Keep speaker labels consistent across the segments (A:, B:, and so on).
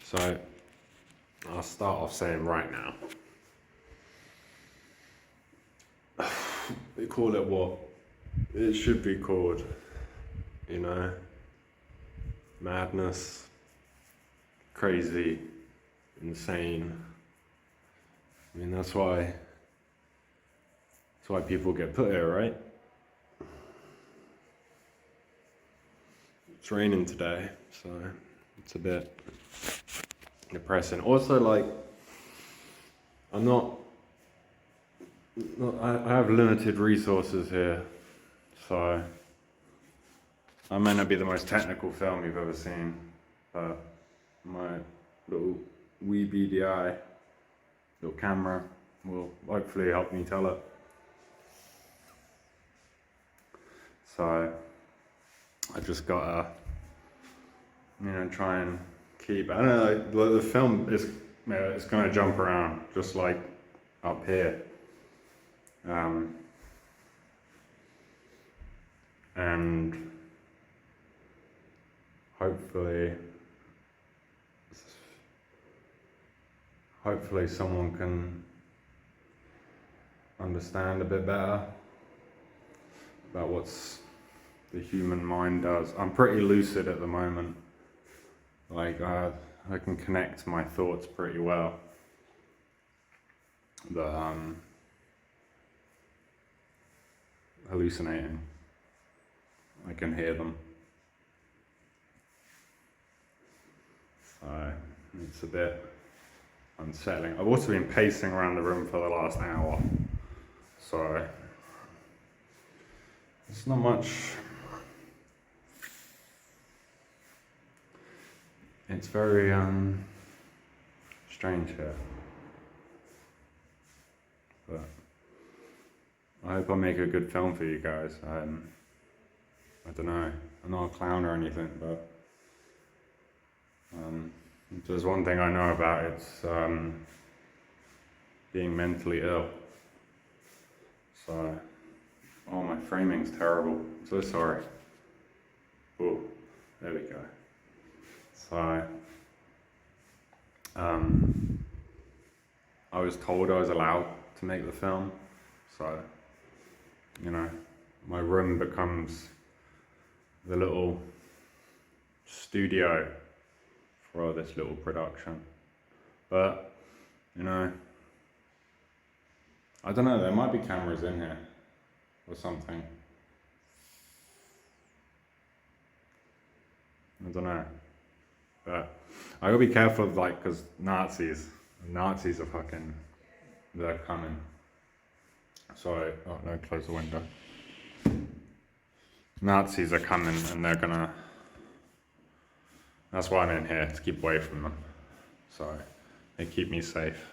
A: So, I'll start off saying right now, they call it what it should be called, you know, madness, crazy, insane. I mean, that's why people get put here, right? It's raining today, so it's a bit depressing. Also, like, I have limited resources here, so I may not be the most technical film you've ever seen, but my little wee beady eye, little camera, will hopefully help me tell it. So I just gotta, you know, try and keep, I don't know, the film is, it's gonna jump around, just like up here. And hopefully someone can understand a bit better about what's the human mind does. I'm pretty lucid at the moment. Like, I can connect my thoughts pretty well. But hallucinating, I can hear them. So it's a bit unsettling. I've also been pacing around the room for the last hour, so it's not much. It's very strange here, but I hope I make a good film for you guys. I don't know, I'm not a clown or anything, but if there's one thing I know about, it's being mentally ill. So, oh, my framing's terrible. I'm so sorry. Oh, there we go. So, I was told I was allowed to make the film, so, you know, my room becomes the little studio for this little production. But, you know, I don't know, there might be cameras in here or something. I don't know. But I gotta be careful, like, because Nazis are fucking, they're coming. So, oh no, close the window. Nazis are coming and they're gonna, that's why I'm in here, to keep away from them. So, they keep me safe.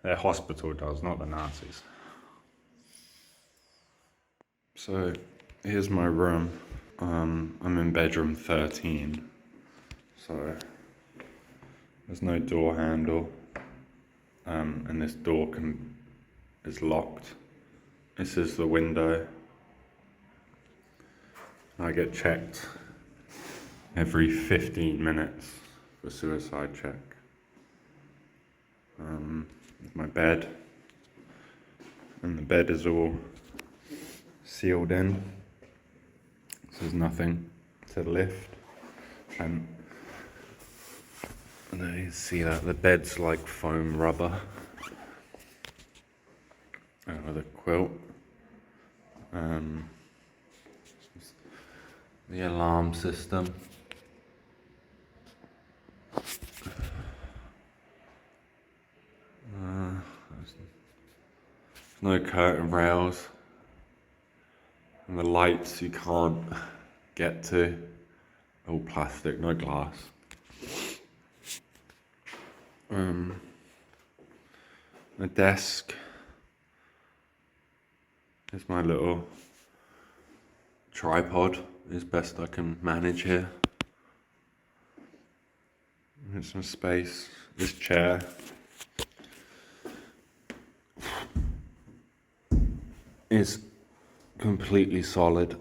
A: Their hospital does, not the Nazis. So, here's my room. I'm in bedroom 13. So, there's no door handle. And this door is locked. This is the window. I get checked every 15 minutes for suicide check. My bed, and the bed is all sealed in. There's nothing to lift, and there you see that the bed's like foam rubber with a quilt. The alarm system. There's no curtain rails. And the lights you can't get to, all plastic, no glass. The desk is my little tripod, is best I can manage here. There's some space. This chair is completely solid,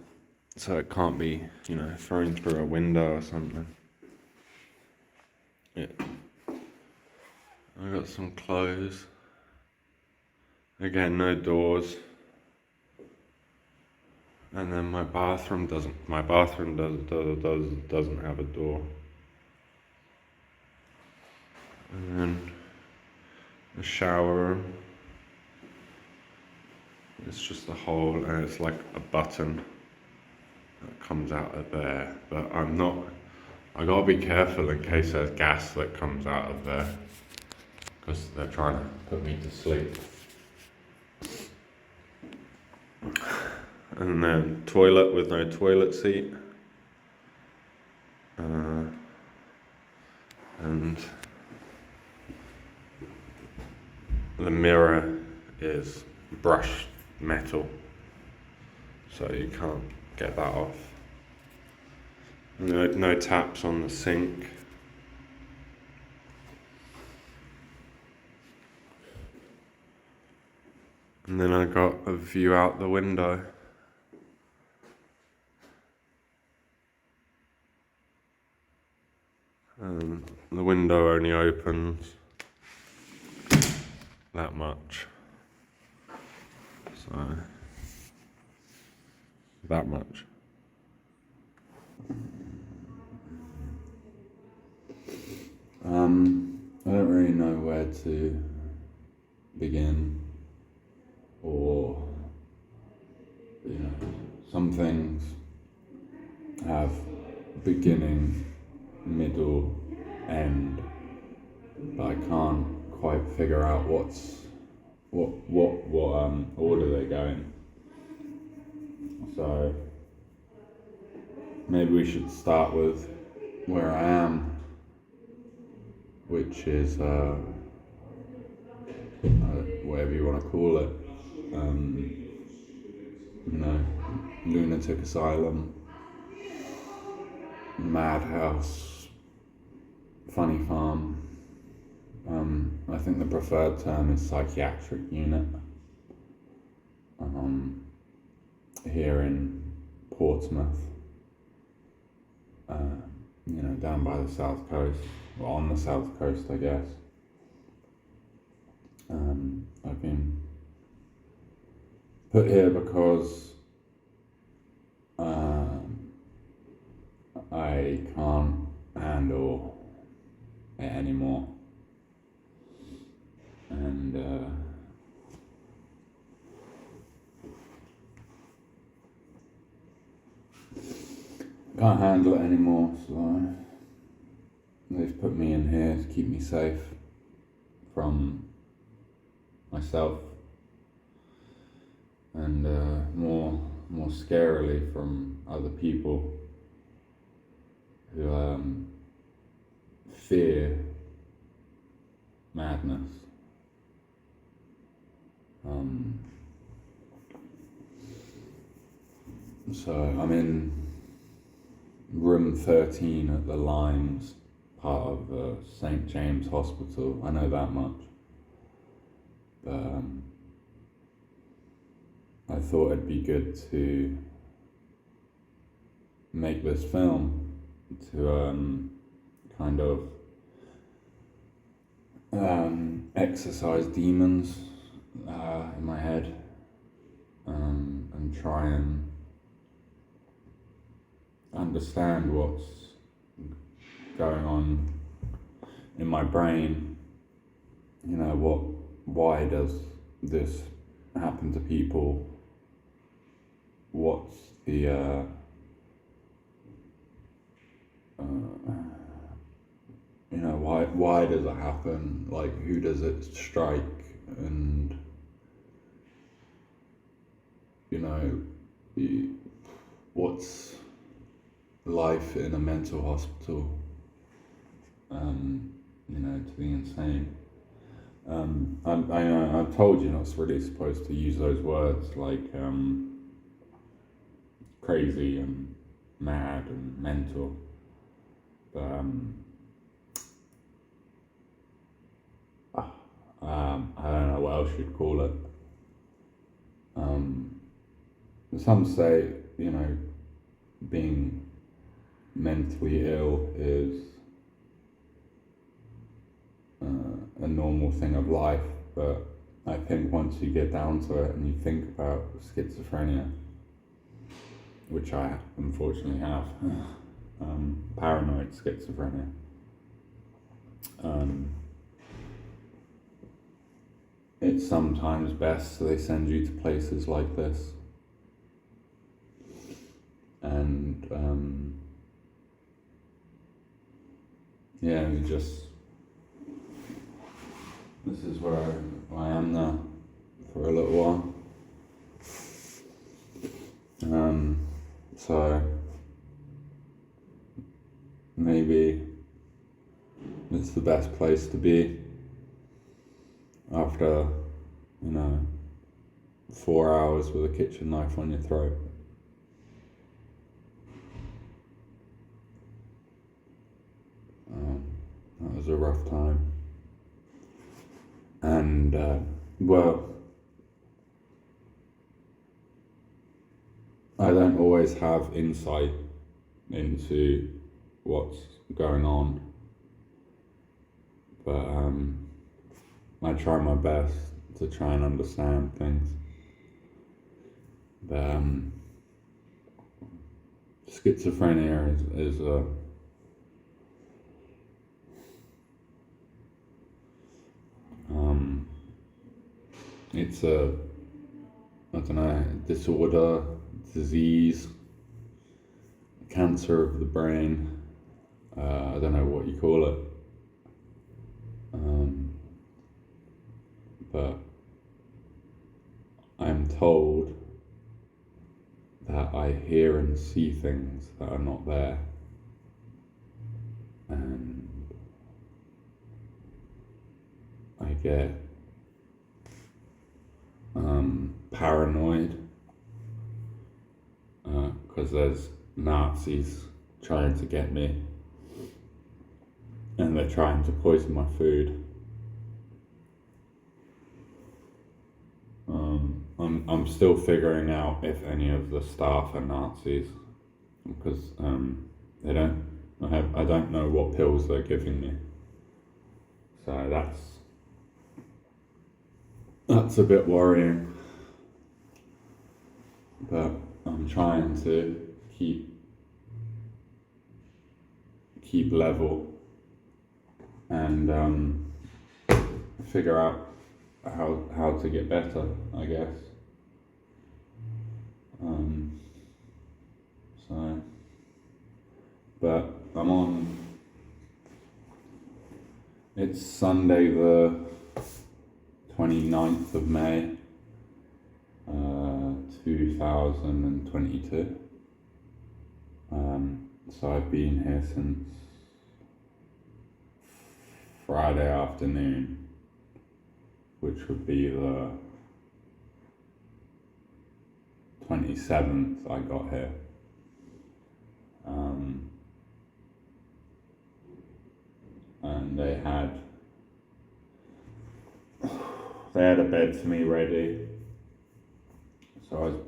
A: so it can't be, thrown through a window or something. Yeah. I got some clothes. Again, no doors. And then my bathroom doesn't have a door. And then the shower room. It's just a hole, and it's like a button that comes out of there. But I gotta be careful in case there's gas that comes out of there, because they're trying to put me to sleep. And then toilet with no toilet seat. And the mirror is brushed metal, so you can't get that off. No taps on the sink. And then I got a view out the window. The window only opens that much. So, that much. I don't really know where to begin, or, some things have beginning, middle, end, but I can't quite figure out what order they go in. So maybe we should start with where I am, which is whatever you want to call it, lunatic asylum, madhouse, funny farm. I think the preferred term is psychiatric unit. Here in Portsmouth, down by the south coast, or on the south coast, I guess. I've been put here because I can't handle it anymore, and can't handle it anymore, so they've put me in here to keep me safe from myself, and more scarily from other people who fear madness. So I'm in room 13 at the Limes part of the St. James Hospital. I know that much. But I thought it'd be good to make this film to kind of exercise demons in my head, and try and understand what's going on in my brain. Why does this happen to people? What's the why does it happen? Like, who does it strike? And
B: what's life in a mental hospital, to the insane. I'm told you're not really supposed to use those words like crazy and mad and mental, but I don't know what else you'd call it. Some say, being mentally ill is a normal thing of life, but I think once you get down to it and you think about schizophrenia, which I unfortunately have, paranoid schizophrenia, it's sometimes best they send you to places like this. And this is where I am now for a little while. So maybe it's the best place to be after 4 hours with a kitchen knife on your throat. That was a rough time. And, I don't always have insight into what's going on, but I try my best to try and understand things. But schizophrenia is a it's a, I don't know, disorder, disease, cancer of the brain. I don't know what you call it. But I'm told that I hear and see things that are not there. And I get paranoid because there's Nazis trying to get me, and they're trying to poison my food. I'm still figuring out if any of the staff are Nazis, because I don't know what pills they're giving me. So that's a bit worrying. But I'm trying to keep level and figure out how to get better, I guess. But I'm on. It's Sunday the 29th of May, 2022. So I've been here since Friday afternoon, which would be the 27th I got here. And they had a bed for me ready. So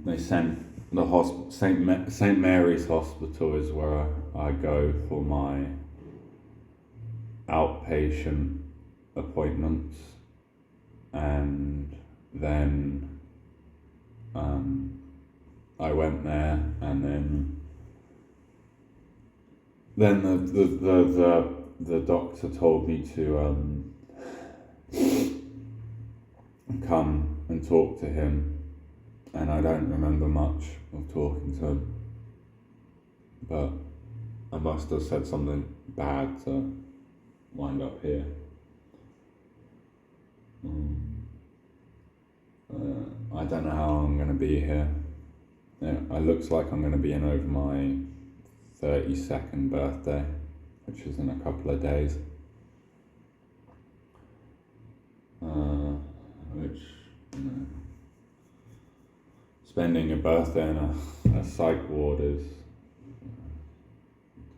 B: they sent the St. Mary's Hospital is where I go for my outpatient appointments, and then I went there, and then the doctor told me to come and talk to him, and I don't remember much of talking to him, but I must have said something bad to wind up here. I I don't know how long I'm going to be here. It looks like I'm going to be in over my 32nd birthday, which is in a couple of days. Which, you know, spending your birthday in a psych ward is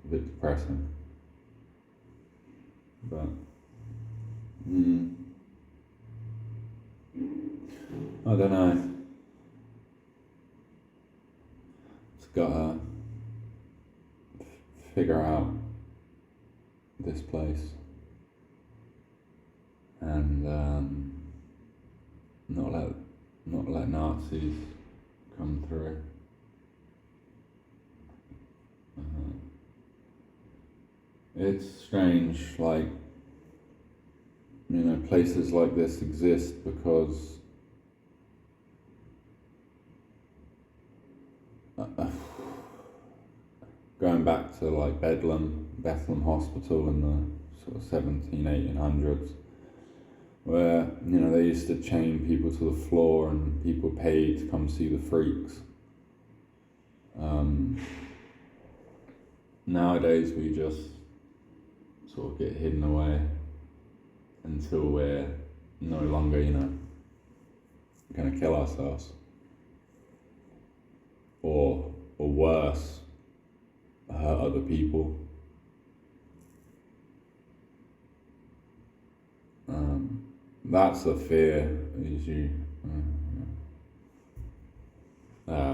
B: a bit depressing. But, I don't know. It's gotta figure out this place and not let Nazis come through. It's strange, like, you know, places like this exist because going back to like Bethlehem Hospital in the sort of 1800s, where, you know, they used to chain people to the floor and people paid to come see the freaks. Nowadays we just sort of get hidden away until we're no longer, you know, gonna kill ourselves. Or worse, hurt other people. That's the fear, is the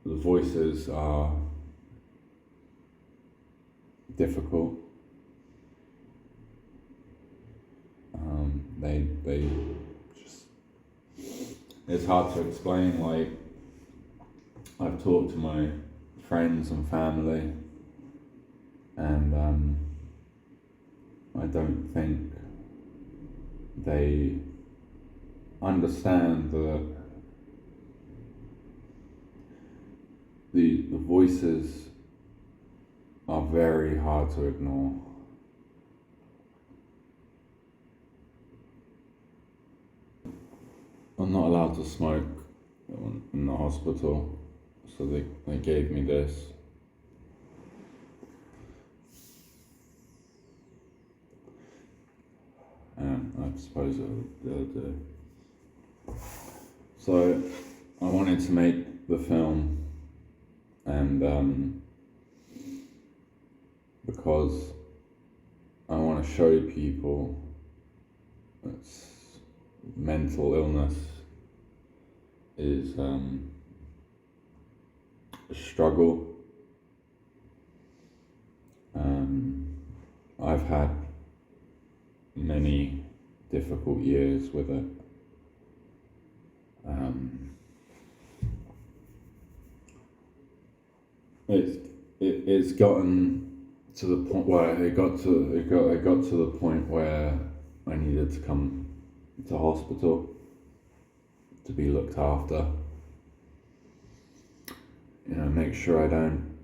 B: voices are difficult. They just, it's hard to explain. Like, I've talked to my friends and family, and I don't think they understand that the voices are very hard to ignore. I'm not allowed to smoke in the hospital, so they gave me this. And I suppose they'll do. So I wanted to make the film, and because I want to show people that mental illness is a struggle. I've had many difficult years with it. It's gotten to the point where it got to the point where I needed to come to hospital to be looked after. You know, make sure I don't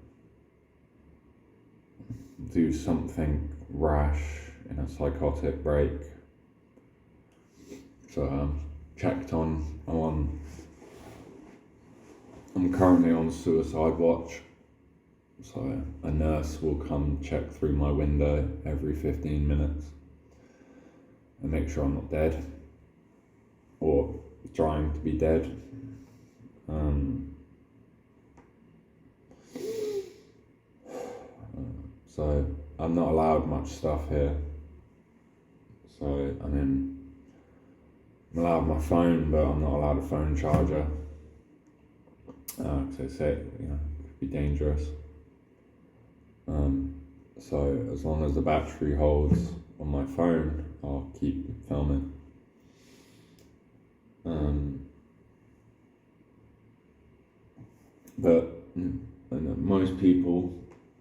B: do something rash in a psychotic break. So checked on. I'm currently on suicide watch. So a nurse will come check through my window every 15 minutes and make sure I'm not dead or trying to be dead. So I'm not allowed much stuff here. So I mean, I'm allowed my phone, but I'm not allowed a phone charger. Because they say, you know, it could be dangerous. So as long as the battery holds on my phone, I'll keep filming. But most people,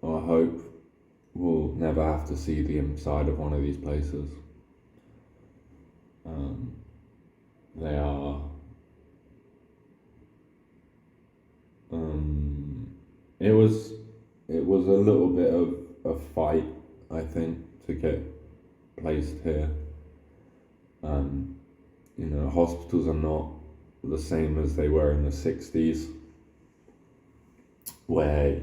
B: I hope, will never have to see the inside of one of these places. They are it was a little bit of a fight, I think, to get placed here. You know, hospitals are not the same as they were in the 60s, where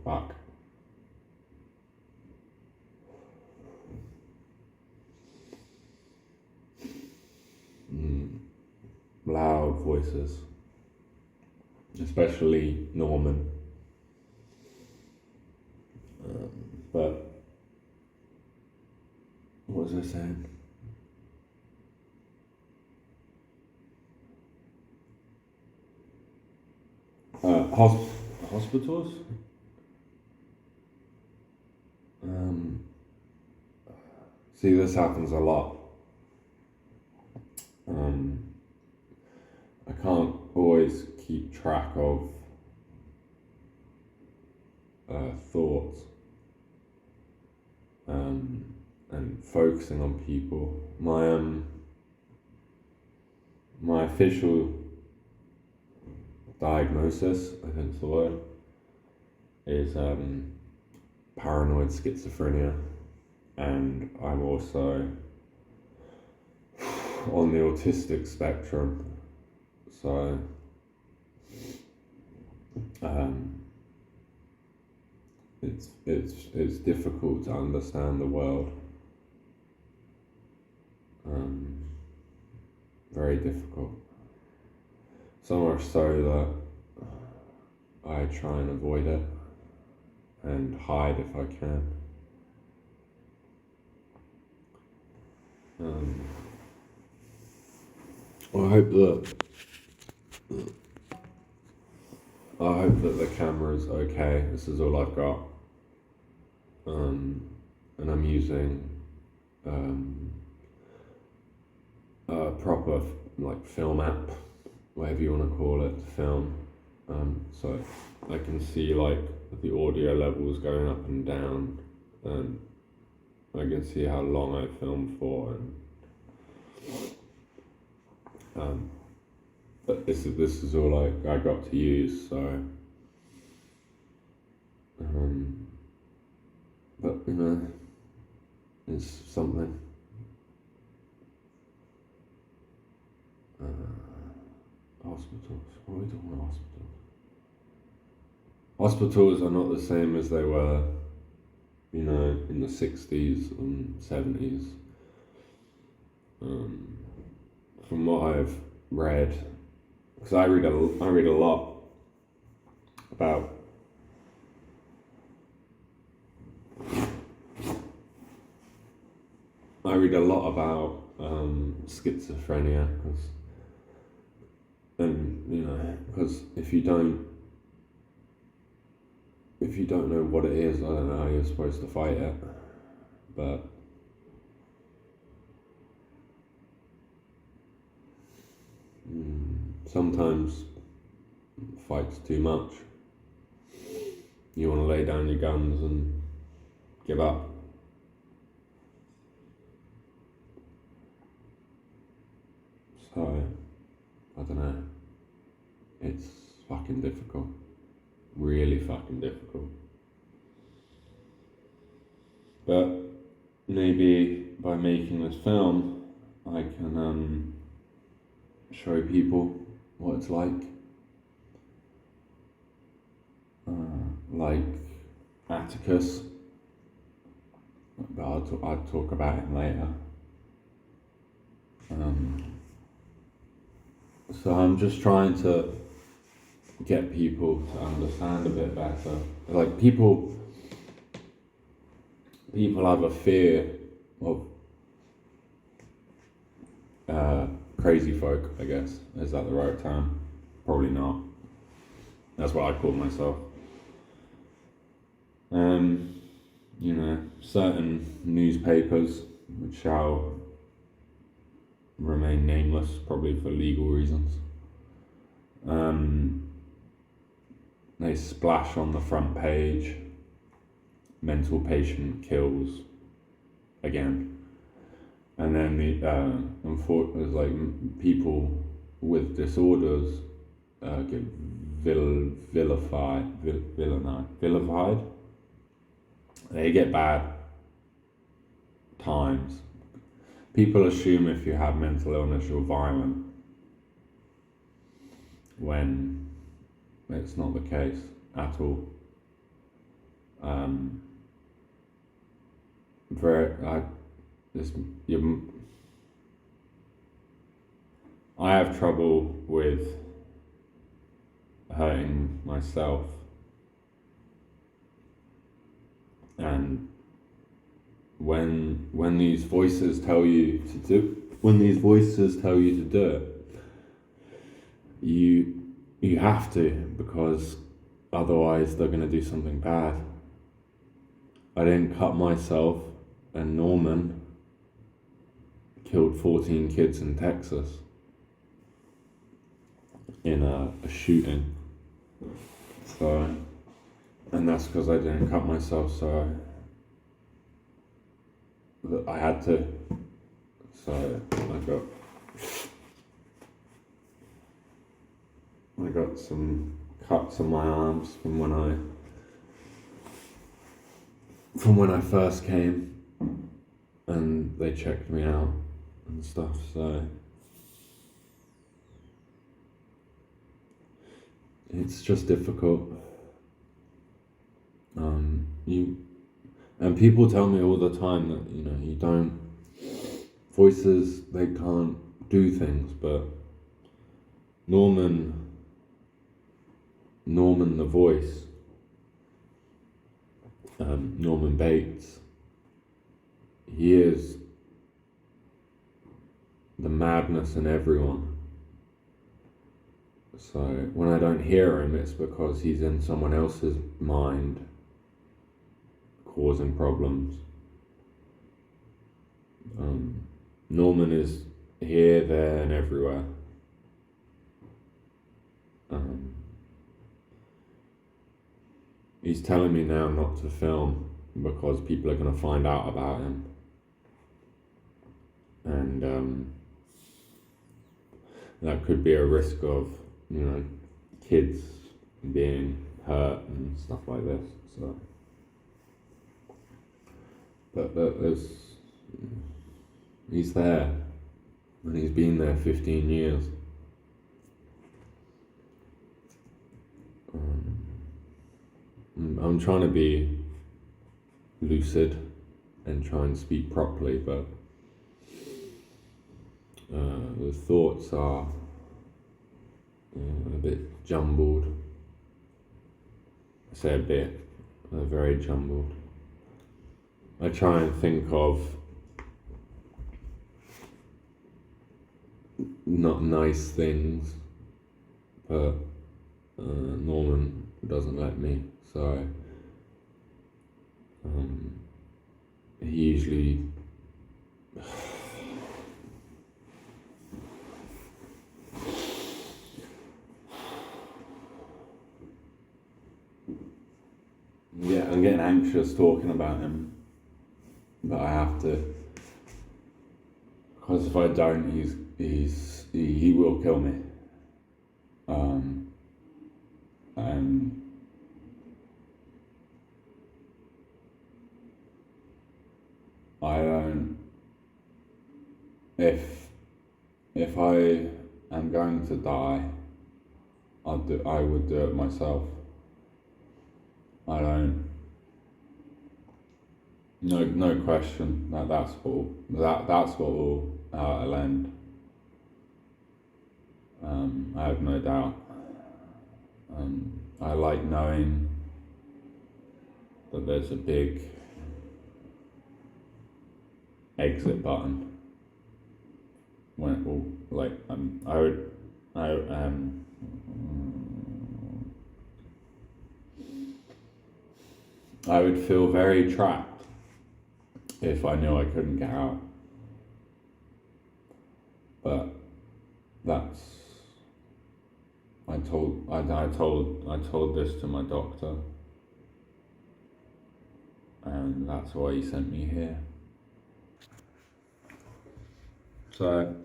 B: fuck. Loud voices, especially Norman. But what was I saying? Hospitals? See, this happens a lot. I can't always keep track of thoughts and focusing on people. My official diagnosis, I think it's the word, is paranoid schizophrenia, and I'm also on the autistic spectrum, so it's difficult to understand the world. Very difficult. So much so that I try and avoid it and hide if I can. I hope that the camera's okay. This is all I've got, and I'm using a proper film app, whatever you want to call it, to film. So I can see the audio levels going up and down, and I can see how long I filmed for, and but this is all I got to use. So, but it's something. Hospitals. What are we talking about? Hospitals. Hospitals are not the same as they were, in the 60s and 70s. From what I've read, because I read a lot about schizophrenia, because if you don't know what it is, I don't know how you're supposed to fight it, but sometimes fight's too much. You want to lay down your guns and give up. So, I don't know. It's fucking difficult. Really fucking difficult. But maybe by making this film, I can show people what it's like. Like Atticus, but I'll talk about him later. So I'm just trying to get people to understand a bit better. Like people have a fear of crazy folk, I guess. Is that the right term? Probably not. That's what I call myself. Certain newspapers, which shall remain nameless, probably for legal reasons, they splash on the front page, mental patient kills again. And then there's people with disorders get vilified. They get bad times people assume if you have mental illness you're violent, when it's not the case at all. I have trouble with hurting myself, and when these voices tell you to do it, you have to, because otherwise they're going to do something bad. I didn't cut myself, and Norman killed 14 kids in Texas in a shooting. So, and that's because I didn't cut myself, so I had to. So I got some cuts on my arms from when I first came, and they checked me out and stuff. So it's just difficult. And people tell me all the time that voices, they can't do things, but Norman the voice, Norman Bates, he is the madness in everyone. So when I don't hear him, it's because he's in someone else's mind causing problems. Norman is here, there, and everywhere. He's telling me now not to film because people are going to find out about him. And that could be a risk of, kids being hurt and stuff like this. So, but he's there, and he's been there 15 years. I'm trying to be lucid and try and speak properly, but the thoughts are a bit jumbled. I say a bit, they're very jumbled. I try and think of not nice things, but Norman doesn't let me, so he usually I'm getting anxious talking about him, but I have to, because if I don't, he will kill me. And I don't. If I am going to die, I would do it myself. I don't. No question. That's what will it'll end. I have no doubt. I like knowing that there's a big exit button. When it will, I would feel very trapped if I knew I couldn't get out. But I told this to my doctor, and that's why he sent me here. So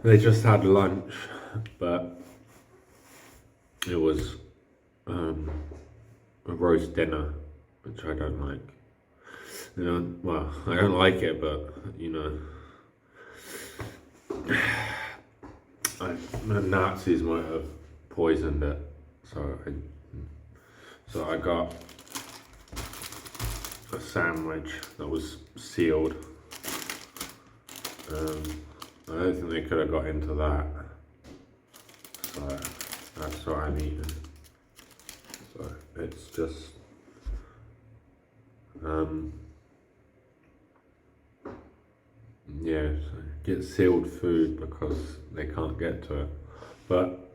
B: they just had lunch, but it was a roast dinner, which I don't like.
A: You know, well, I don't like it, but you know, the Nazis might have poisoned it, so I got a sandwich that was sealed. I don't think they could have got into that, so that's what I'm eating. So it's just yeah, so get sealed food because they can't get to it. But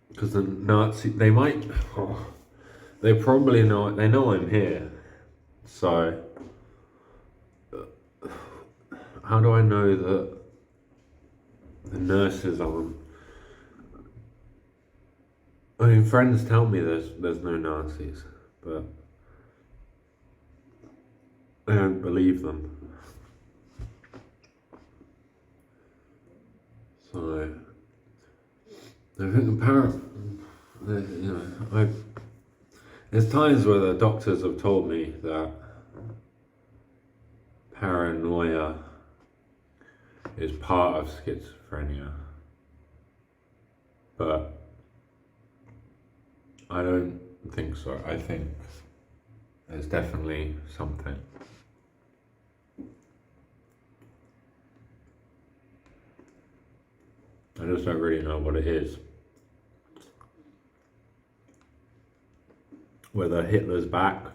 A: because the Nazi, they might, they probably know, they know I'm here. So how do I know that the nurses aren't? I mean, friends tell me there's no Nazis, but I don't believe them. So I think there's times where the doctors have told me that paranoia is part of schizophrenia, but I don't think so. I think there's definitely something. I just don't really know what it is. Whether Hitler's back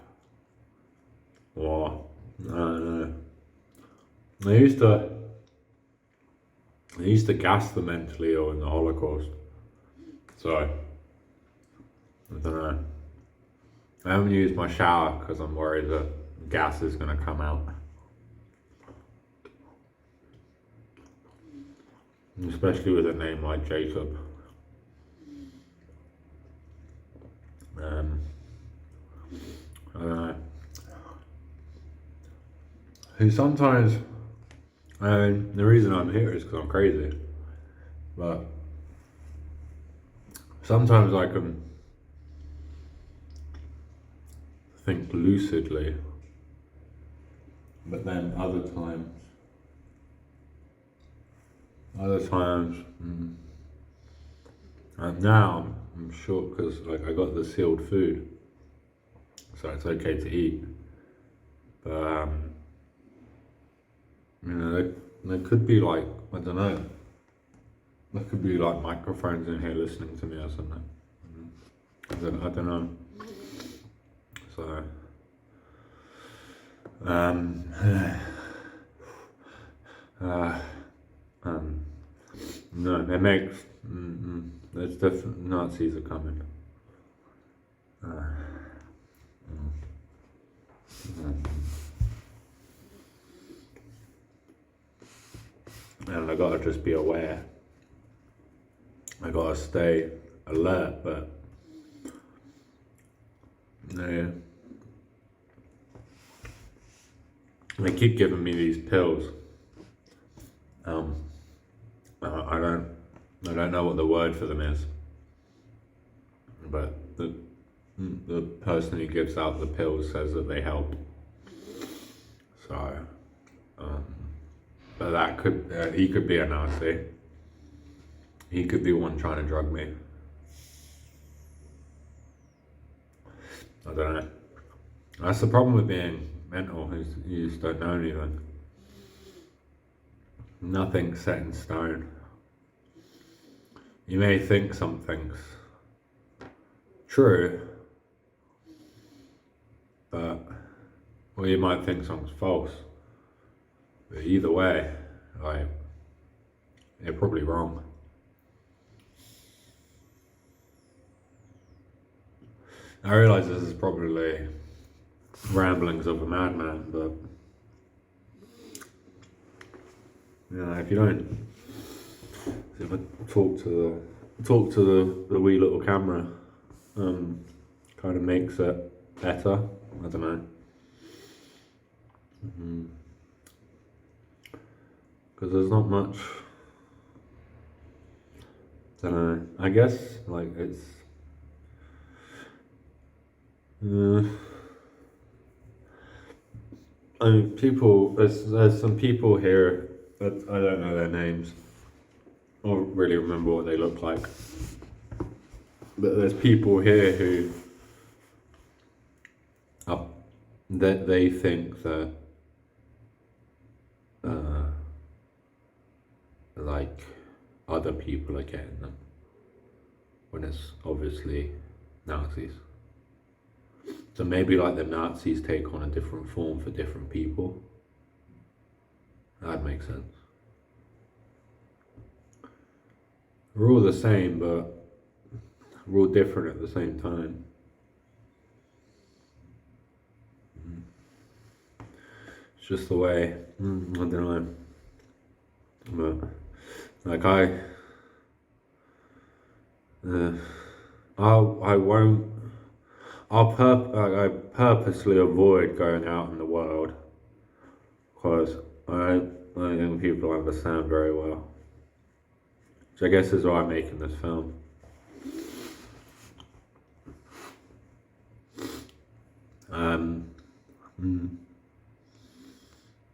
A: or I don't know. They used to gas the mentally ill in the Holocaust. So I don't know. I haven't used my shower because I'm worried that gas is going to come out. Especially with a name like Jacob. I don't know. And sometimes, the reason I'm here is because I'm crazy. But sometimes I can think lucidly. But then other times, and now I'm sure because like I got the sealed food, so it's okay to eat. But you know, there could be like, I don't know, there could be like microphones in here listening to me or something. I don't know. So no, it makes. There's definitely Nazis are coming. And I gotta just be aware. I gotta stay alert, but yeah. They keep giving me these pills. I don't know what the word for them is, but the person who gives out the pills says that they help. So, but that could he could be a Nazi. He could be one trying to drug me. I don't know. That's the problem with being mental, is you just don't know anything. Nothing's set in stone. You may think something's true, but or you might think something's false. But either way, like, you're probably wrong. I realise this is probably ramblings of a madman, but you know, if you don't, if I talk to the wee little camera, kind of makes it better. I don't know. Because there's not much. I don't know. I guess like it's.
C: I mean, people. There's some people here that I don't know their names. I don't really remember what they look like. But there's people here who that they think that like other people are getting them when it's obviously Nazis. So maybe like the Nazis take on a different form for different people. That makes sense. We're all the same, but we're all different at the same time. It's just the way, I don't know. But, like I won't, I purposely avoid going out in the world because I don't think people understand very well. So I guess is why I'm making this film.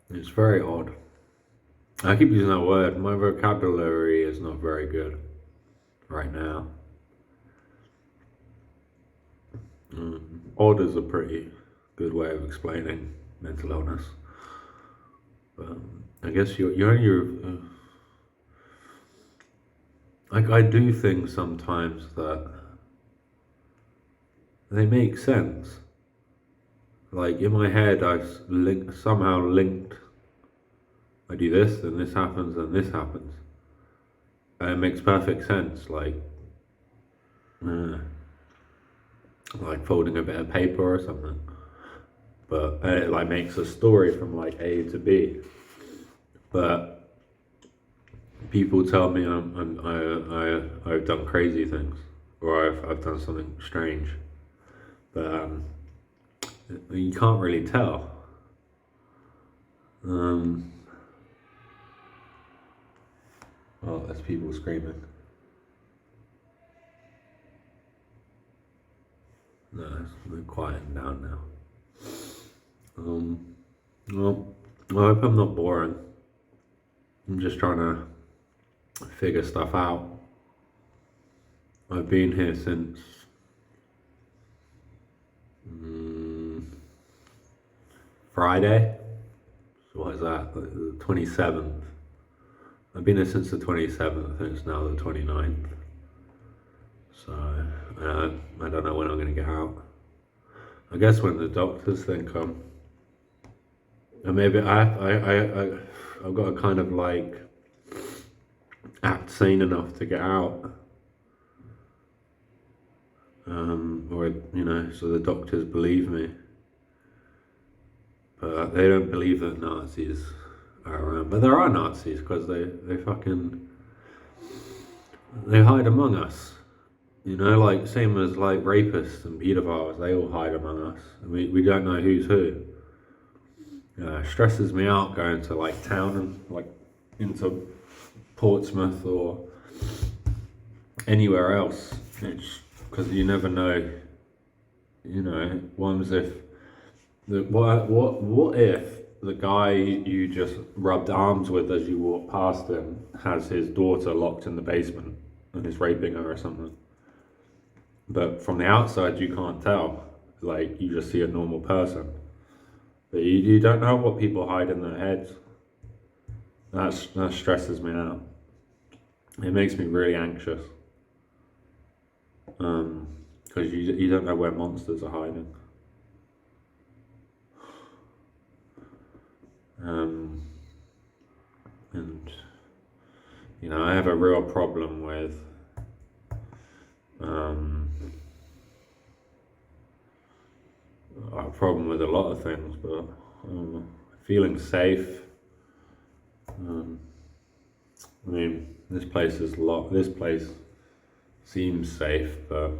C: It's very odd. I keep using that word. My vocabulary is not very good right now. Odd is a pretty good way of explaining mental illness. But I guess I do things sometimes that they make sense. Like in my head, I've somehow linked. I do this, then this happens, and this happens, and it makes perfect sense. Like folding a bit of paper or something. But it like makes a story from like A to B. But people tell me I've done crazy things, or I've done something strange. But you can't really tell. Oh, there's people screaming. No, they're quieting down now. Well, I hope I'm not boring. I'm just trying to figure stuff out. I've been here since Friday. So what is that? The 27th. I've been here since the 27th. I think it's now the 29th. So I don't know when I'm going to get out. I guess when the doctors think I'm, and maybe I've got to kind of like act sane enough to get out, or so the doctors believe me. But they don't believe that Nazis are around. But there are Nazis because they hide among us. Like same as like rapists and pedophiles, they all hide among us. We don't know who's who. Stresses me out going to like town and like into Portsmouth or anywhere else. It's because you never know. What if the guy you just rubbed arms with as you walk past him has his daughter locked in the basement and is raping her or something? But from the outside, you can't tell. Like, you just see a normal person. But you don't know what people hide in their heads. That stresses me out. It makes me really anxious. Because you don't know where monsters are hiding. And, I have a real problem with a problem with a lot of things, but feeling safe. This place seems safe, but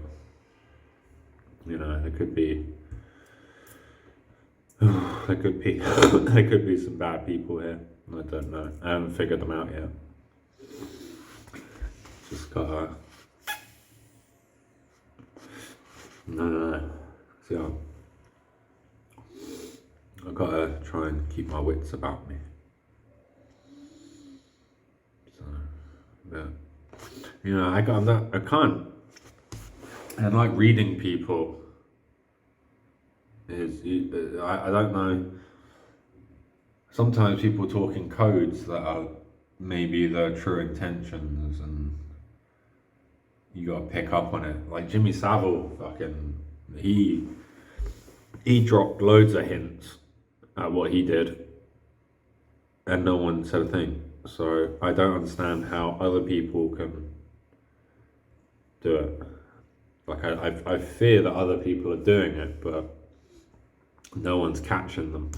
C: there could be some bad people here. I don't know. I haven't figured them out yet. Just gotta So I've got to try and keep my wits about me. So, but, you know, I can't. And like reading people I don't know. Sometimes people talk in codes that are maybe their true intentions, and you got to pick up on it. Like Jimmy Savile, he dropped loads of hints at what he did, and no one said a thing. So I don't understand how other people can do it. Like I fear that other people are doing it, but no one's catching them.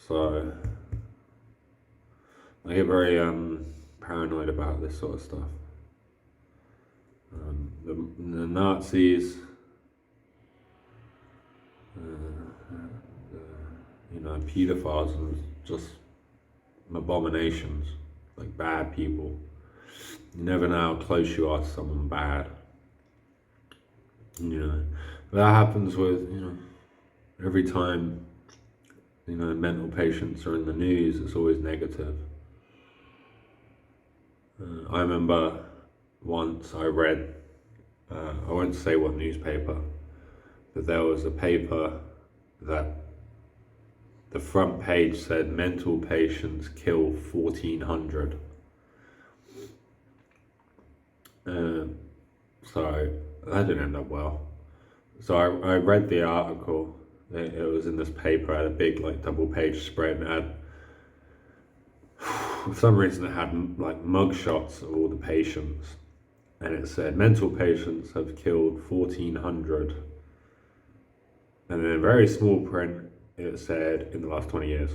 C: So I get very paranoid about this sort of stuff. The Nazis, pedophiles and just abominations, like bad people. You never know how close you are to someone bad. That happens with, every time, mental patients are in the news, it's always negative. I remember once I read, I won't say what newspaper, but there was a paper that the front page said mental patients kill 1,400. So that didn't end up well. So I read the article. It was in this paper. It had a big double page spread, and it had, for some reason, it had mugshots of all the patients, and it said mental patients have killed 1,400. And in a very small print, it said in the last 20 years.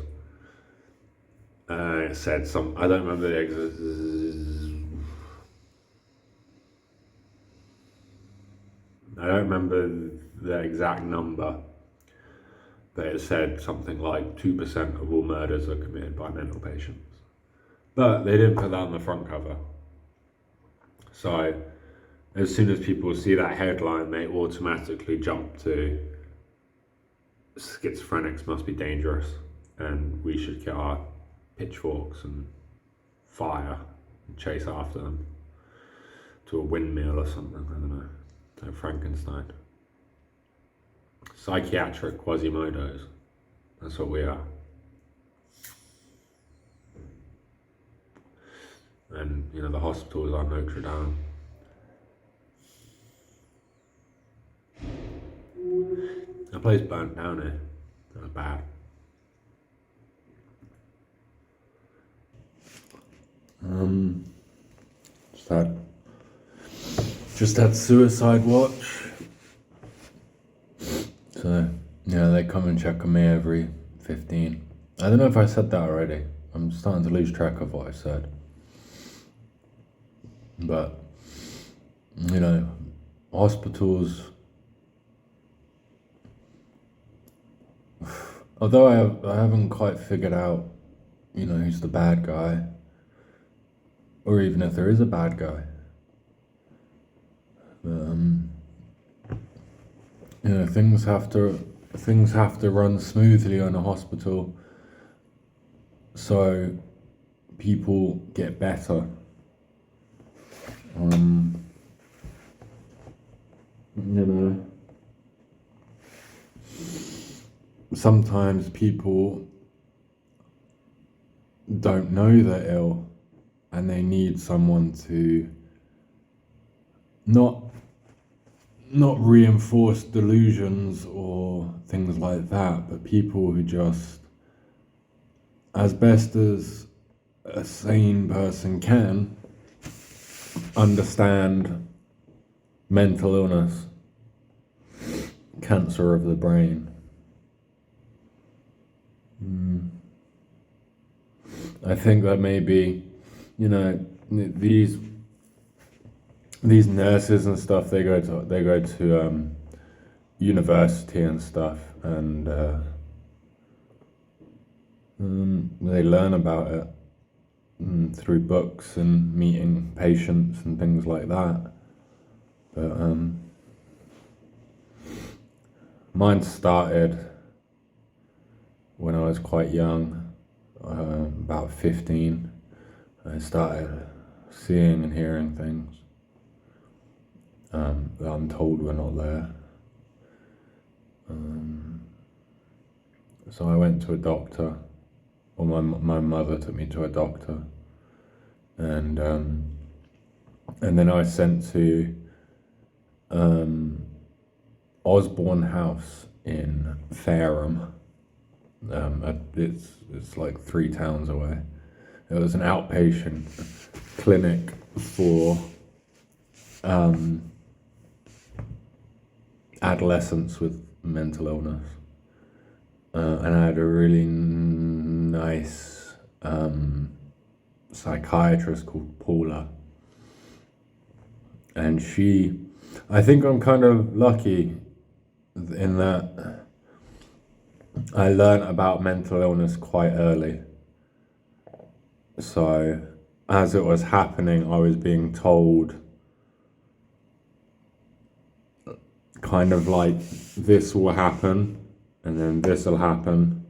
C: It said I don't remember the exact. I don't remember the exact number, but it said something like 2% of all murders are committed by mental patients. But they didn't put that on the front cover. So as soon as people see that headline, they automatically jump to schizophrenics must be dangerous and we should get our pitchforks and fire and chase after them to a windmill or something, I don't know. Like Frankenstein. Psychiatric Quasimodos. That's what we are. And, the hospitals are Notre Dame. That place burnt down here. That was bad. Just had suicide watch. So, they come and check on me every 15. I don't know if I said that already. I'm starting to lose track of what I said. But, hospitals, although I haven't quite figured out, who's the bad guy, or even if there is a bad guy. Things have to run smoothly in a hospital, so people get better. Sometimes people don't know they're ill, and they need someone to not reinforce delusions or things like that, but people who just, as best as a sane person can, understand mental illness, cancer of the brain. I think that maybe, these nurses and stuff, they go to university and stuff, and they learn about it through books and meeting patients and things like that. But Mine started when I was quite young, about 15. I started seeing and hearing things that I'm told were not there. So I went to a doctor, or my mother took me to a doctor, and then I was sent to Osborne House in Fareham. It's like 3 towns away. It was an outpatient clinic for adolescents with mental illness. And I had a really nice psychiatrist called Paula. And I think I'm kind of lucky in that I learned about mental illness quite early. So as it was happening, I was being told kind of like, this will happen, and then this will happen,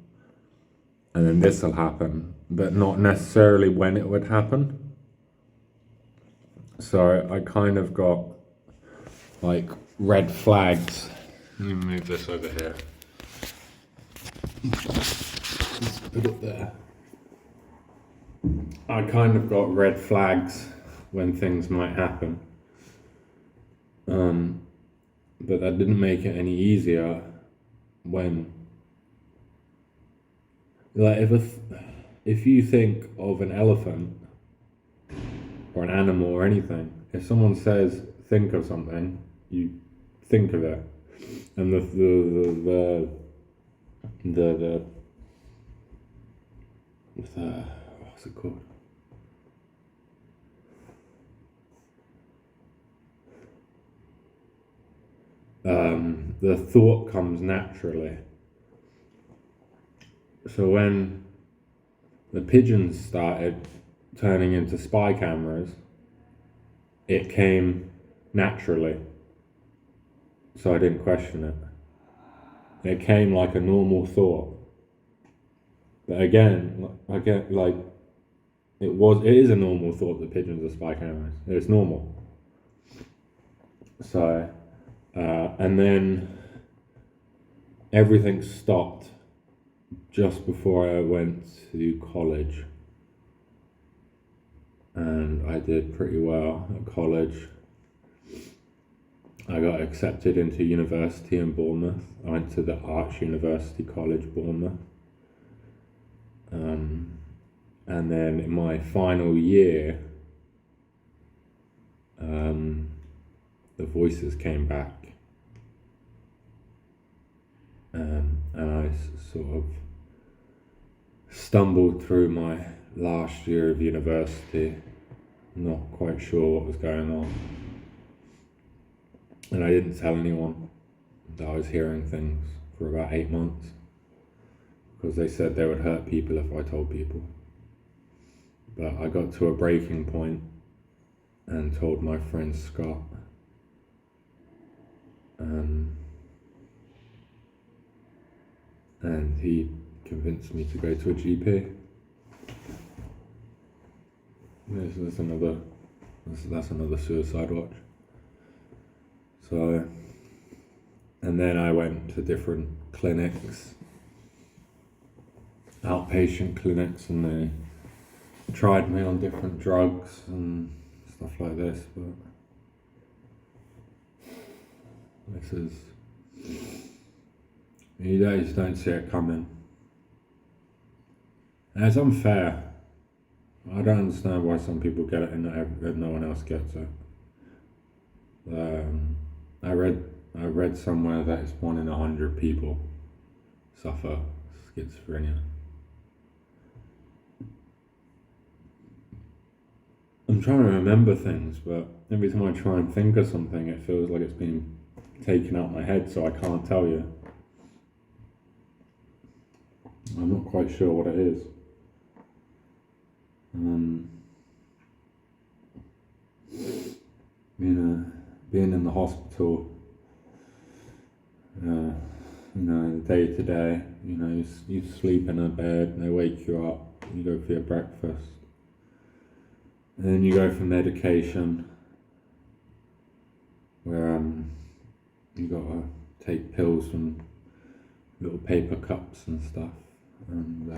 C: and then this will happen, but not necessarily when it would happen. So I kind of got like red flags. Let me move this over here. Just put it there. I kind of got red flags when things might happen. But that didn't make it any easier when, like, if you think of an elephant or an animal or anything, if someone says think of something, you think of it, and the what's it called? The thought comes naturally. So when the pigeons started turning into spy cameras, it came naturally. So I didn't question it. It came like a normal thought. But again, like, it is a normal thought that pigeons are spy cameras. It's normal. So, and then everything stopped just before I went to college. And I did pretty well at college. I got accepted into university in Bournemouth. I went to the Arts University College, Bournemouth. And then in my final year, the voices came back. And I sort of stumbled through my last year of university, not quite sure what was going on. And I didn't tell anyone that I was hearing things for about 8 months, because they said they would hurt people if I told people. But I got to a breaking point and told my friend Scott. And he convinced me to go to a GP. That's another suicide watch. So, and then I went to different clinics, outpatient clinics, and they tried me on different drugs and stuff like this, but this is, you just don't see it coming. And it's unfair. I don't understand why some people get it and no one else gets it. I read somewhere that it's 1 in 100 people suffer schizophrenia. I'm trying to remember things, but every time I try and think of something, it feels like it's been taken out my head, so I can't tell you. I'm not quite sure what it is. Being in the hospital,
B: you know, day to day. You know, you sleep in a bed, they wake you up, you go for your breakfast, and then you go for medication, where you gotta take pills from little paper cups and stuff, and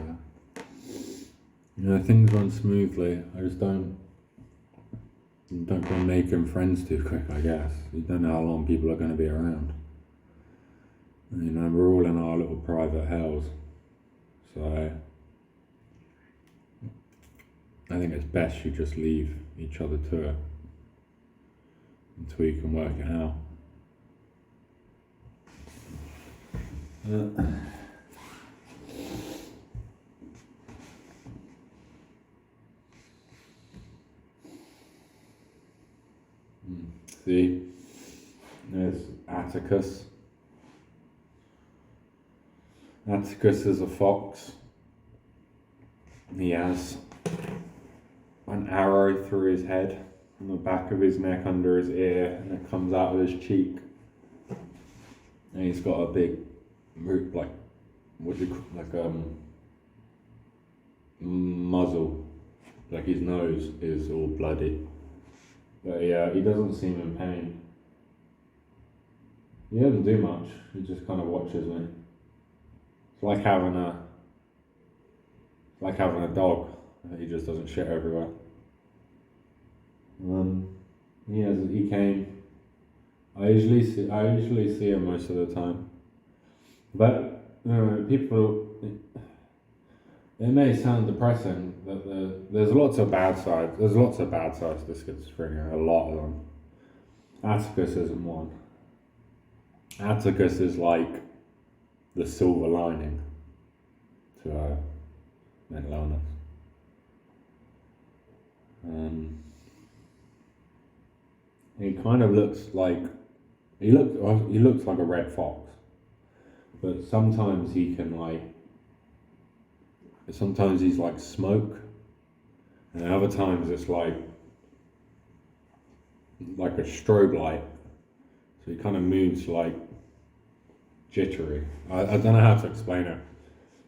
B: you know, things run smoothly. I just don't go making friends too quick, I guess. You don't know how long people are going to be around. And, you know, we're all in our little private hells. So I think it's best you just leave each other to it until you can work it out. See, there's Atticus. Atticus is a fox. He has an arrow through his head, on the back of his neck, under his ear, and it comes out of his cheek. And he's got a big, like, what do you call, like muzzle, like his nose is all bloody. But yeah, he doesn't seem in pain. He doesn't do much. He just kind of watches me. It's like having a dog. He just doesn't shit everywhere. He came. I usually see him most of the time. But you know, people. It may sound depressing that there's lots of bad sides. There's lots of bad sides to schizophrenia. A lot of them. Atticus isn't one. Atticus is like the silver lining to mental illness. He kind of looks like he looks like a red fox, but sometimes he can sometimes he's like smoke, and other times it's like a strobe light. So he kind of moves like jittery. I don't know how to explain it.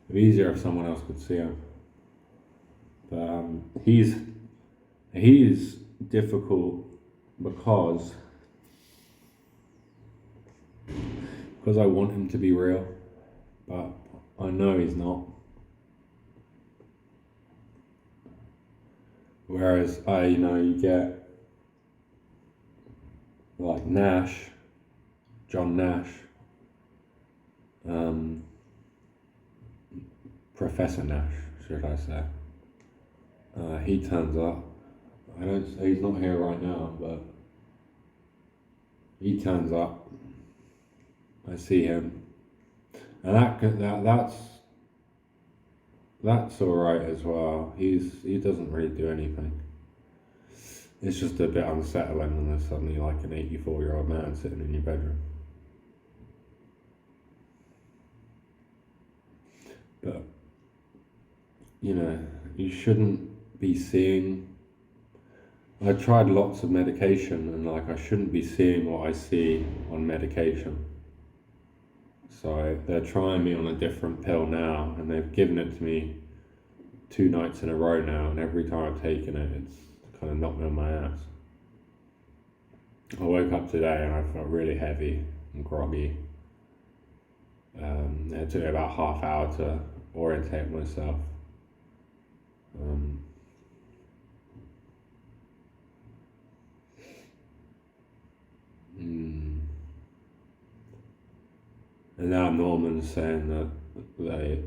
B: It'd be easier if someone else could see him. But he's difficult because I want him to be real, but I know he's not. Whereas you get like John Nash, Professor Nash, should I say. He turns up. He's not here right now, but he turns up. I see him, and that's all right as well. He doesn't really do anything. It's just a bit unsettling when there's suddenly like an 84-year-old man sitting in your bedroom. But you know, you shouldn't be seeing. I tried lots of medication, and I shouldn't be seeing what I see on medication. So they're trying me on a different pill now, and they've given it to me 2 nights in a row now, and every time I've taken it, it's kind of knocked me on my ass. I woke up today and I felt really heavy and groggy. It took me about half hour to orientate myself. And now Norman's saying that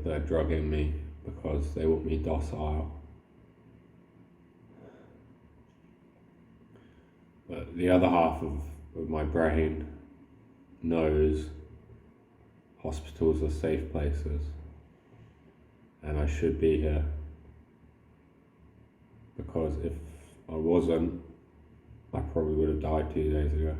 B: they're drugging me because they want me docile. But the other half of my brain knows hospitals are safe places and I should be here. Because if I wasn't, I probably would have died 2 days ago.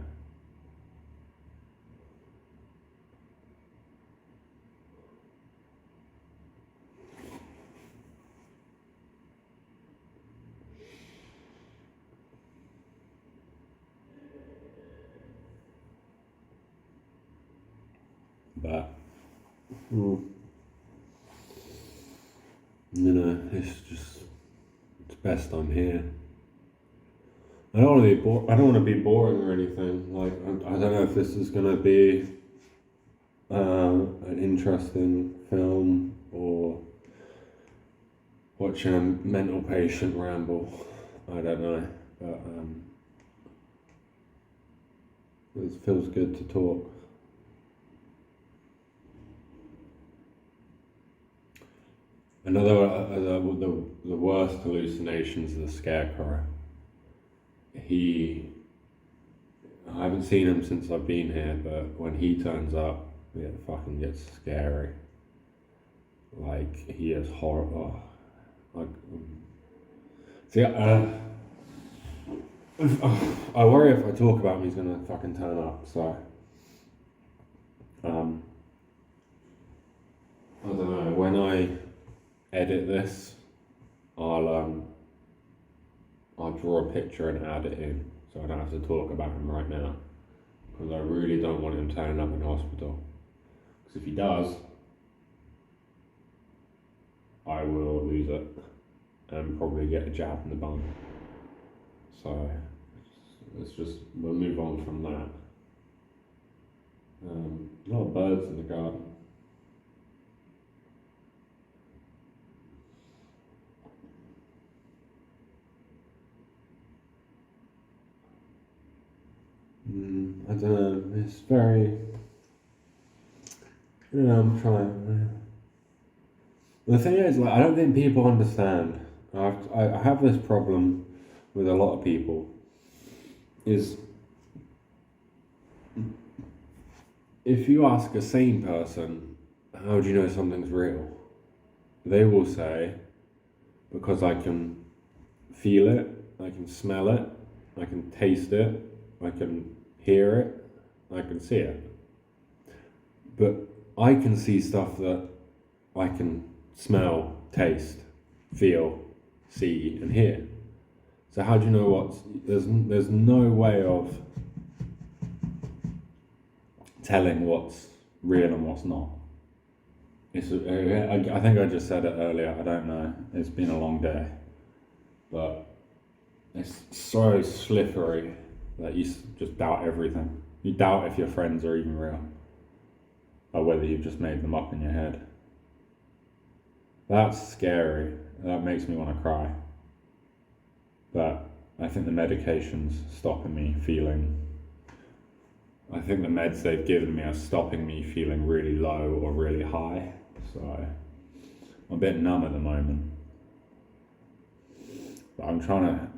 B: But
C: It's best I'm here. I don't want to be I don't want to be boring or anything. Like, I don't know if this is going to be an interesting film or watching a mental patient ramble. I don't know, but it feels good to talk. The worst hallucinations are the scarecrow. I haven't seen him since I've been here, but when he turns up, it fucking gets scary. Like, he is horrible. See, I worry if I talk about him, he's gonna fucking turn up. So, I don't know. When I edit this, I'll draw a picture and add it in, so I don't have to talk about him right now, because I really don't want him turning up in hospital. Because if he does, I will lose it and probably get a jab in the bum. So we'll move on from that. A lot of birds in the garden. I don't know, it's very, I'm trying. The thing is, like, I don't think people understand. I have this problem with a lot of people, is if you ask a sane person, how do you know something's real? They will say, because I can feel it, I can smell it, I can taste it, I can hear it, I can see it. But I can see stuff that I can smell, taste, feel, see, and hear. So how do you know there's no way of telling what's real and what's not. I think I just said it earlier, I don't know, it's been a long day. But it's so slippery that you just doubt everything. You doubt if your friends are even real, or whether you've just made them up in your head. That's scary. That makes me want to cry. But I think the medication's stopping me feeling. I think the meds they've given me are stopping me feeling really low or really high. So I'm a bit numb at the moment. But I'm trying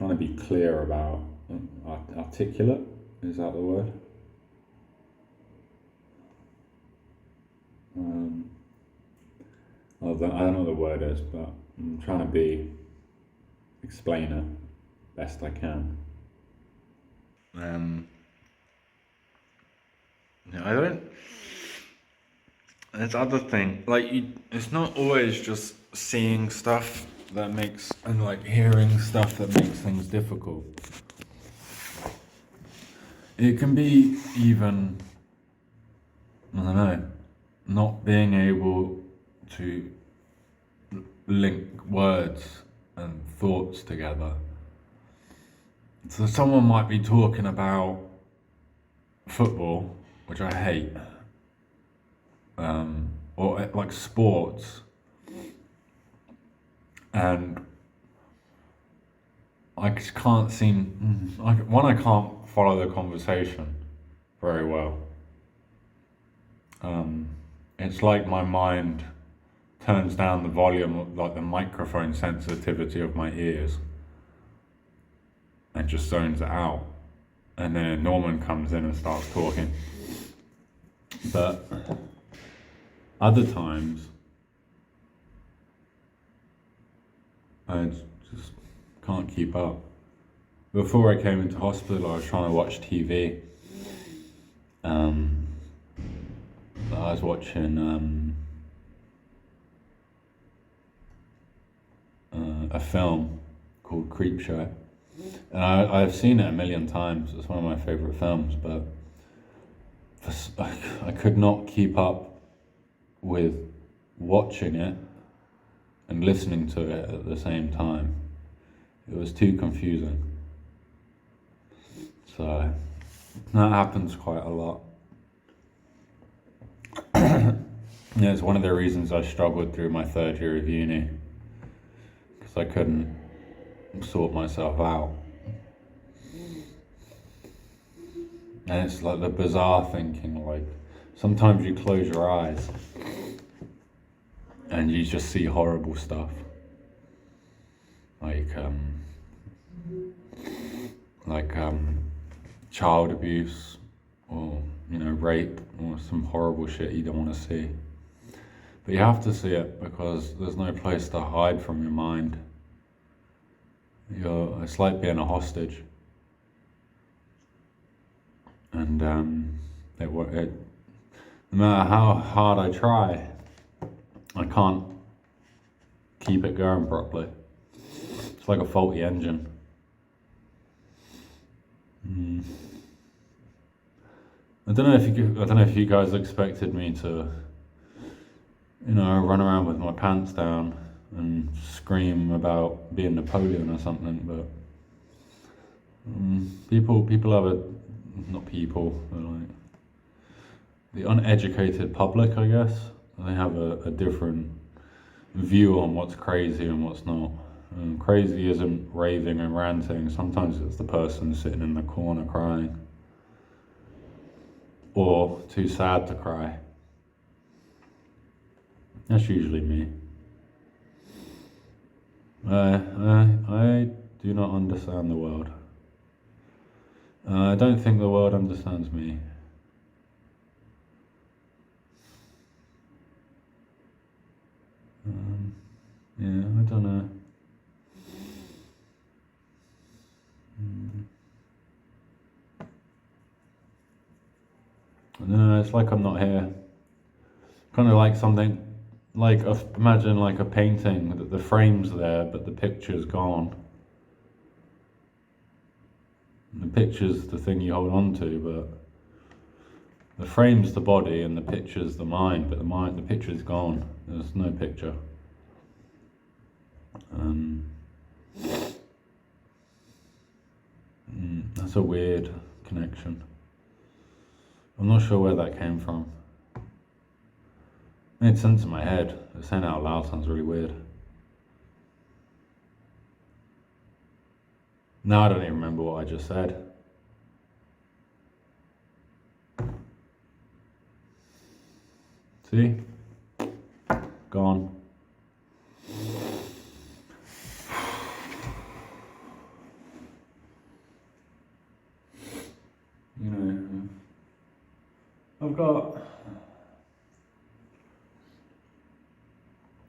C: to be clear about articulate. Is that the word? I don't know what the word is, but I'm trying to explain it best I can. I don't. There's other thing, it's not always just seeing stuff that makes, and like hearing stuff that makes things difficult. It can be even, I don't know, not being able to link words and thoughts together. So someone might be talking about football, which I hate, or like sports, and I just can't I can't follow the conversation very well. It's like my mind turns down the volume, like the microphone sensitivity of my ears, and just zones it out. And then Norman comes in and starts talking. But other times, I just can't keep up. Before I came into hospital, I was trying to watch TV. I was watching a film called Creepshow. And I've seen it a million times. It's one of my favourite films, but
B: I could not keep up with watching it and listening to it at the same time. It was too confusing. So that happens quite a lot. Yeah, it's one of the reasons I struggled through my third year of uni, because I couldn't sort myself out. And it's like the bizarre thinking, like sometimes you close your eyes and you just see horrible stuff. Like child abuse, or rape, or some horrible shit you don't want to see. But you have to see it because there's no place to hide from your mind. It's like being a hostage. And no matter how hard I try, I can't keep it going properly. It's like a faulty engine. I don't know if you guys expected me to, run around with my pants down and scream about being Napoleon or something, but people have not people, but like the uneducated public, I guess, they have a different view on what's crazy and what's not. Crazy isn't raving and ranting. Sometimes it's the person sitting in the corner crying, or too sad to cry. That's usually me. I do not understand the world. I don't think the world understands me. Yeah, I don't know. I don't know, it's like I'm not here. Kind of like something, imagine like a painting, that the frame's there, but the picture's gone. And the picture's the thing you hold on to, but the frame's the body and the picture's the mind, but the picture's gone. There's no picture. That's a weird connection. I'm not sure where that came from. It made sense in my head. Saying it out loud sounds really weird. Now I don't even remember what I just said. See? Gone.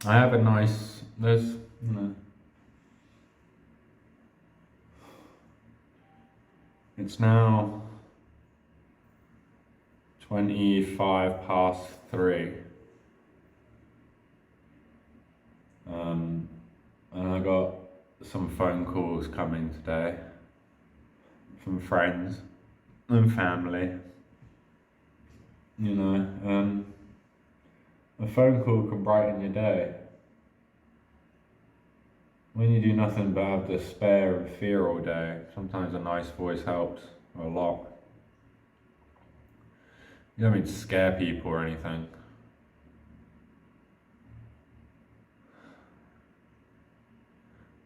B: I have a nice, it's now 3:25. And I got some phone calls coming today from friends and family. A phone call can brighten your day. When you do nothing but have despair and fear all day, sometimes a nice voice helps a lot. You don't mean to scare people or anything.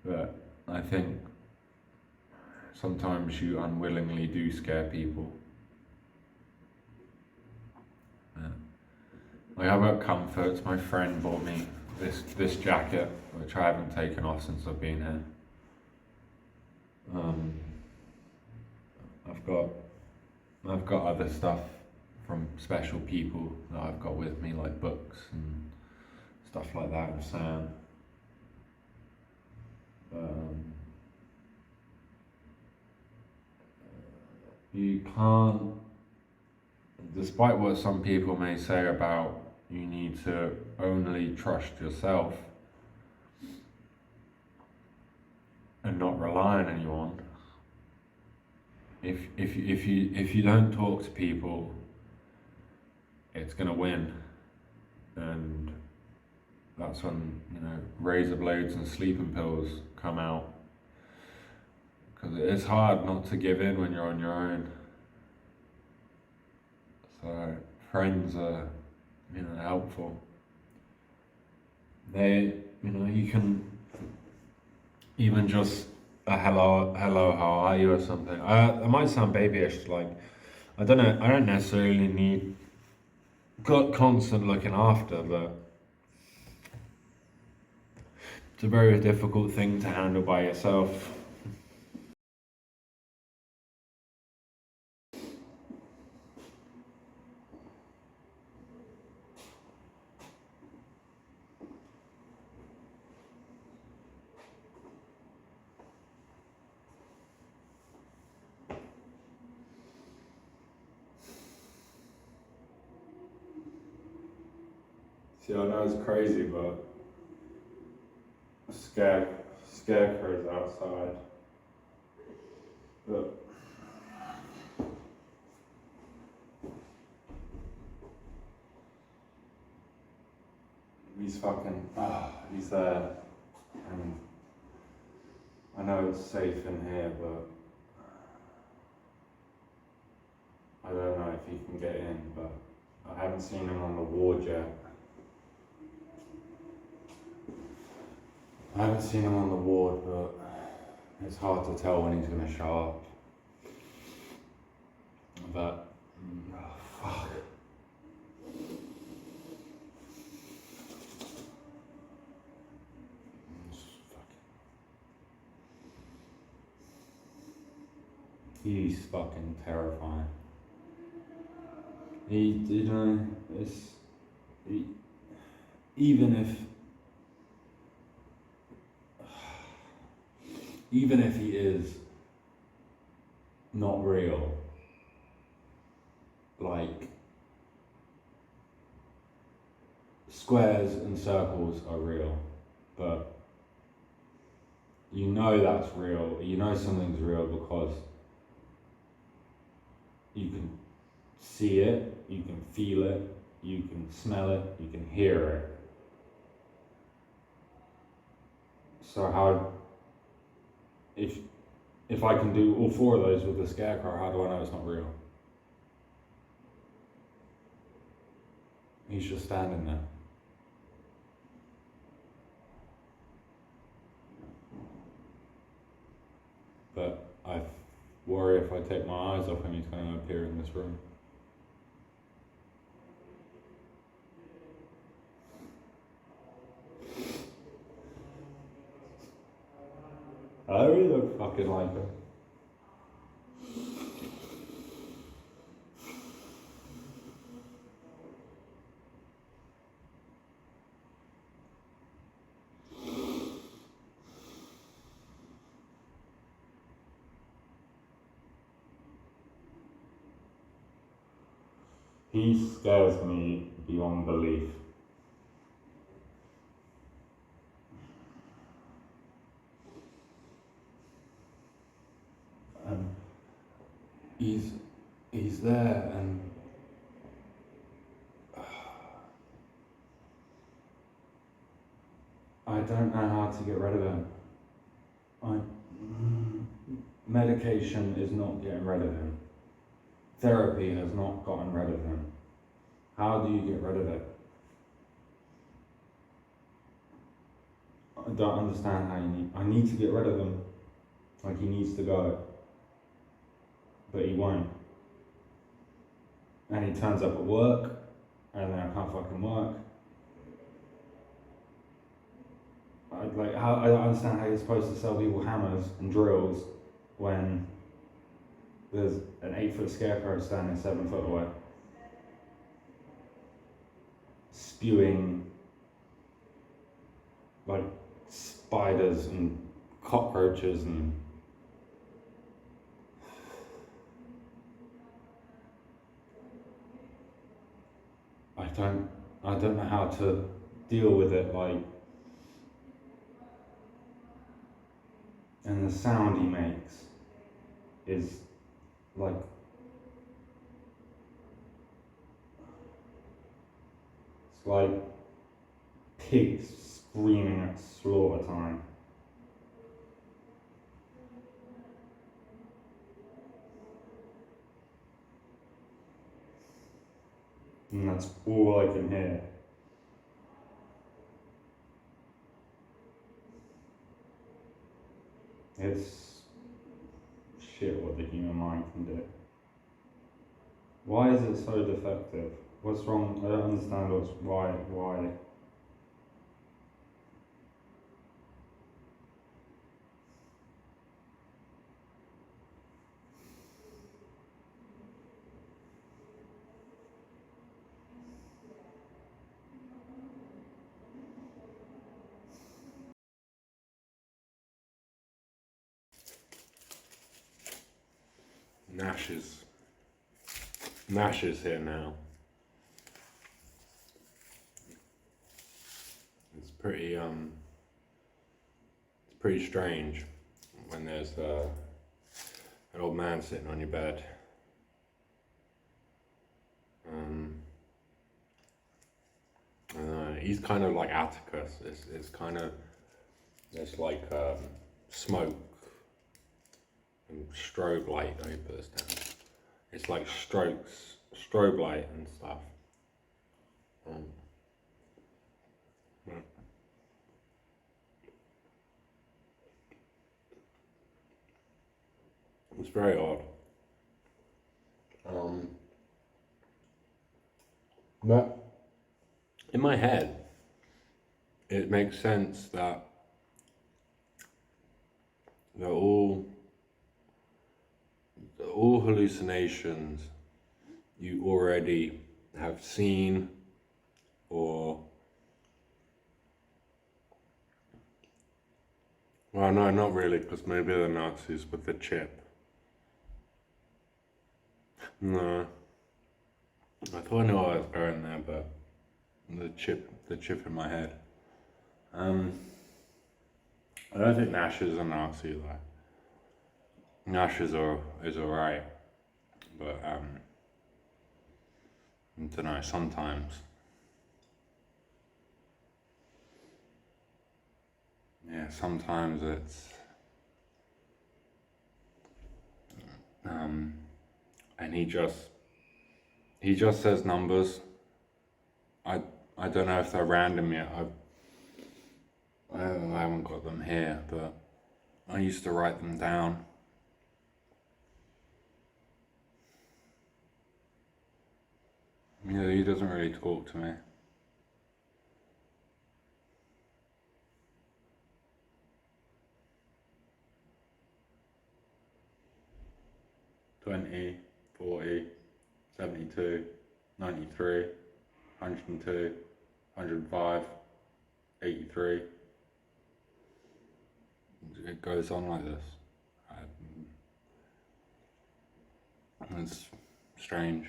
B: But I think sometimes you unwillingly do scare people. I've got comforts. My friend bought me this jacket, which I haven't taken off since I've been here. I've got other stuff from special people that I've got with me, like books and stuff like that, and Sam. You can't, despite what some people may say about you need to only trust yourself and not rely on anyone. If you don't talk to people
A: it's gonna win, and that's when, you know, razor blades and sleeping pills come out, because it's hard not to give in when you're on your own. So friends are, you know, helpful. They, you know, you can even just a hello, how are you, or something. It might sound babyish, like, I don't know, I don't necessarily need constant looking after, but it's a very difficult thing to handle by yourself. See, I know it's crazy, but scarecrows outside. But he's fucking, he's there. And I know it's safe in here, but I don't know if he can get in, but I haven't seen him on the ward yet. I haven't seen him on the ward, but it's hard to tell when he's going to show up. But, fuck. He's fucking terrifying. You know, even if he is not real, like, squares and circles are real, but you know that's real, you know something's real because you can see it, you can feel it, you can smell it, you can hear it. So how, if I can do all four of those with the scarecrow, how do I know it's not real? He's just standing there. But I worry if I take my eyes off him, he's going to appear in this room. I really look fucking like him. He scares me beyond belief. He's there, and I don't know how to get rid of him. Medication is not getting rid of him. Therapy has not gotten rid of him. How do you get rid of it? I don't understand how I need to get rid of him. Like, he needs to go. But he won't. And he turns up at work, and then I can't fucking work. I don't understand how you're supposed to sell people hammers and drills when there's an 8-foot scarecrow standing 7 foot away, spewing like spiders and cockroaches and I don't know how to deal with it, like, and the sound he makes is like, like pigs screaming at slaughter time. And that's all I can hear. It's shit what the human mind can do. Why is it so defective? What's wrong? I don't understand why.
C: Nash is here now. It's pretty strange when there's an old man sitting on your bed. He's kind of like Atticus. It's kind of, there's like smoke and strobe light. Let me put this down. It's like strobe light and stuff. It's very odd. But in my head, it makes sense that they're all hallucinations you already have seen, or well, no, not really, because maybe the Nazis with the chip. No, I thought I knew I was going there, but the chip in my head. I don't think Nash is a Nazi though. Nash is alright, but I don't know, sometimes. Yeah, sometimes it's and he just says numbers. I don't know if they're random yet. I haven't got them here, but I used to write them down. Yeah, he doesn't really talk to me. $20, $40, $72, $93, $102, $105, $83. It goes on like this. It's strange.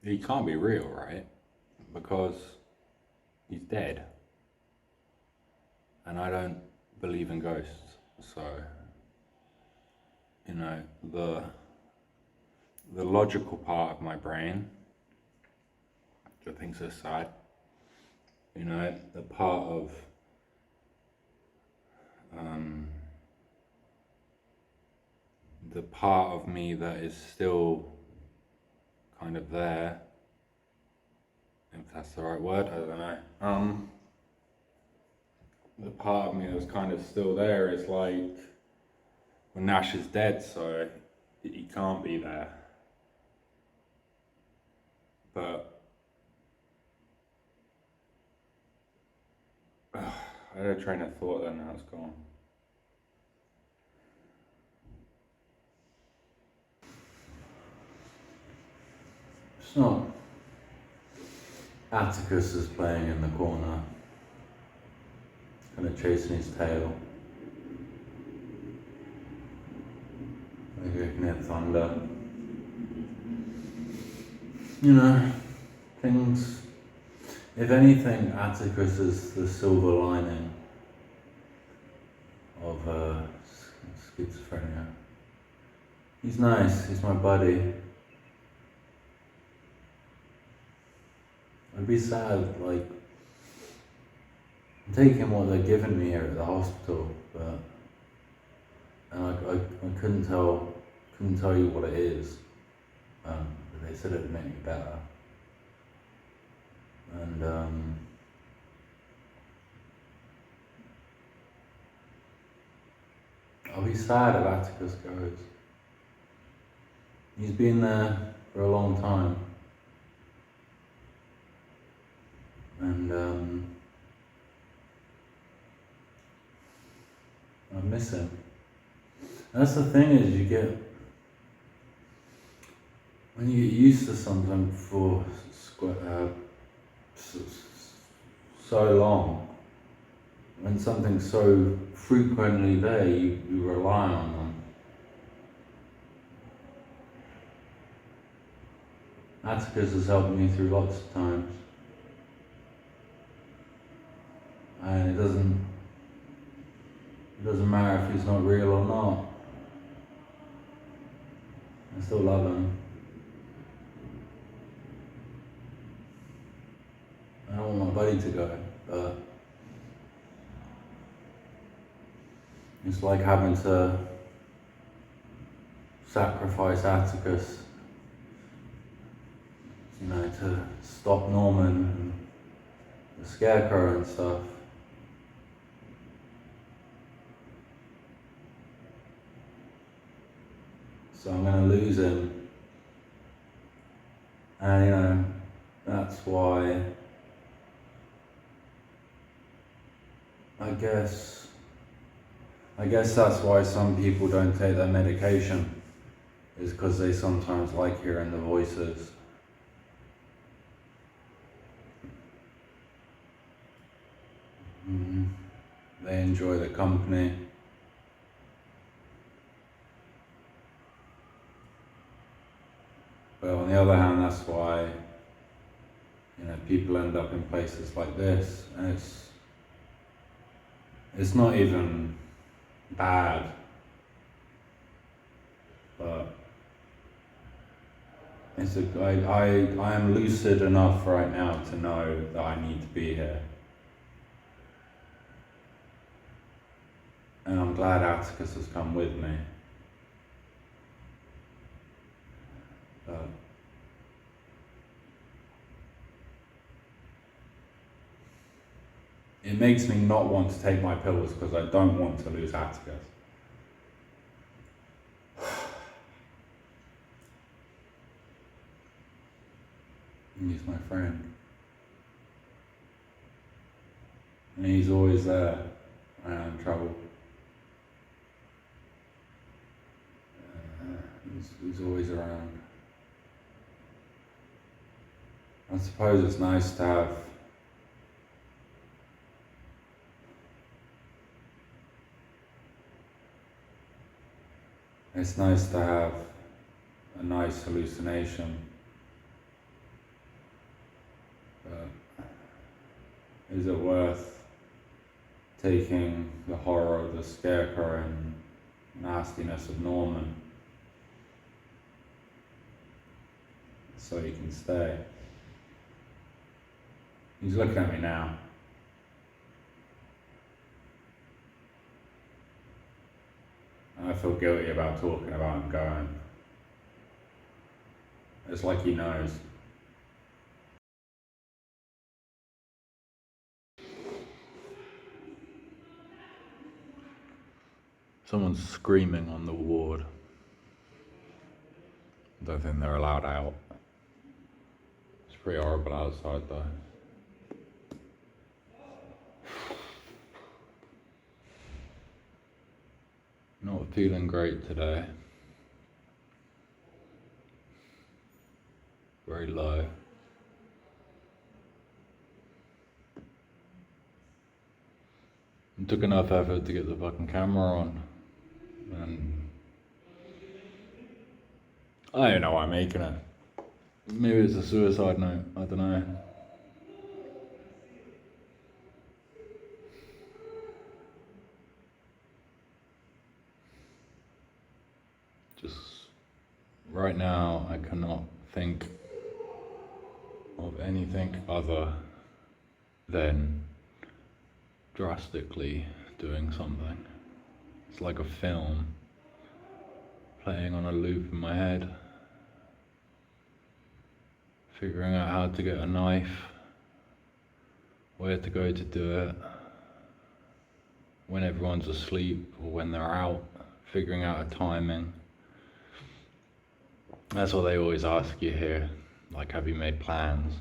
C: He can't be real, right? Because he's dead. And I don't believe in ghosts. So, you know, the logical part of my brain, which I think's so sad, you know, the part of me that is still kind of there, if that's the right word, I don't know. The part of me that's kind of still there is like, well, Nash is dead, so he can't be there. But I had a train of thought there, now it's gone. It's not. Atticus is playing in the corner, kind of chasing his tail. Maybe I can hear thunder. You know, things, if anything, Atticus is the silver lining of schizophrenia. He's nice, he's my buddy. I'd be sad, like, I'm taking what they're giving me here at the hospital, but and I couldn't tell you what it is. But they said it'd make me better. And I'll be sad if Atticus goes. He's been there for a long time. And I miss him. And that's the thing is when you get used to something for so long, when something's so frequently there, you rely on them. Atticus has helped me through lots of times. And it doesn't matter if he's not real or not. I still love him. I don't want my buddy to go, but it's like having to sacrifice Atticus, to stop Norman and the scarecrow and stuff. So I'm going to lose him, and that's why I guess that's why some people don't take their medication, is because they sometimes like hearing the voices. They enjoy the company. But on the other hand, that's why people end up in places like this, and it's not even bad, but I am lucid enough right now to know that I need to be here. And I'm glad Atticus has come with me. But it makes me not want to take my pills because I don't want to lose Atticus. He's my friend. And he's always there when I'm in trouble. He's always around. I suppose it's nice to have a nice hallucination, but is it worth taking the horror of the scarecrow and nastiness of Norman so he can stay? He's looking at me now. I feel guilty about talking about him going. It's like he knows. Someone's screaming on the ward. Don't think they're allowed out. It's pretty horrible outside though. Not feeling great today. Very low. It took enough effort to get the fucking camera on, and I don't know why I'm making it.
A: Maybe it's a suicide note, I don't know. Just right now, I cannot think of anything other than drastically doing something. It's like a film playing on a loop in my head, figuring out how to get a knife, where to go to do it, when everyone's asleep or when they're out, figuring out a timing. That's what they always ask you here, like, have you made plans?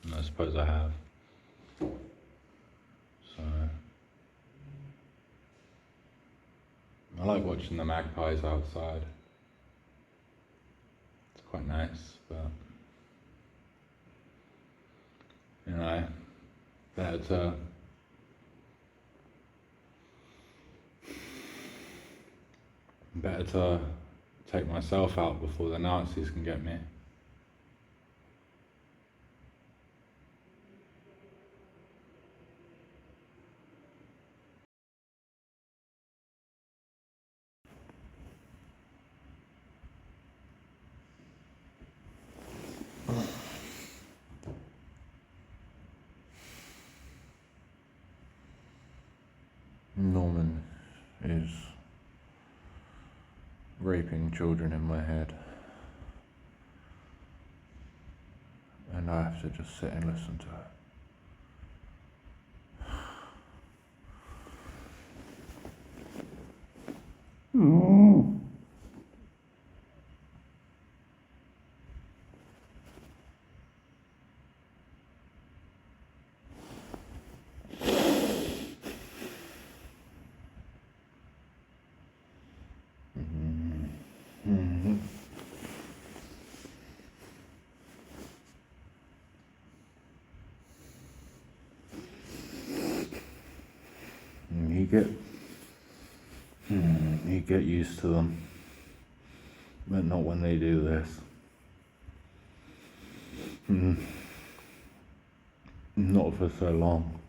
A: And I suppose I have. So I like watching the magpies outside. It's quite nice, but you know, better to take myself out before the Nazis can get me. Norman is raping children in my head, and I have to just sit and listen to it. You get used to them, but not when they do this. Not for so long.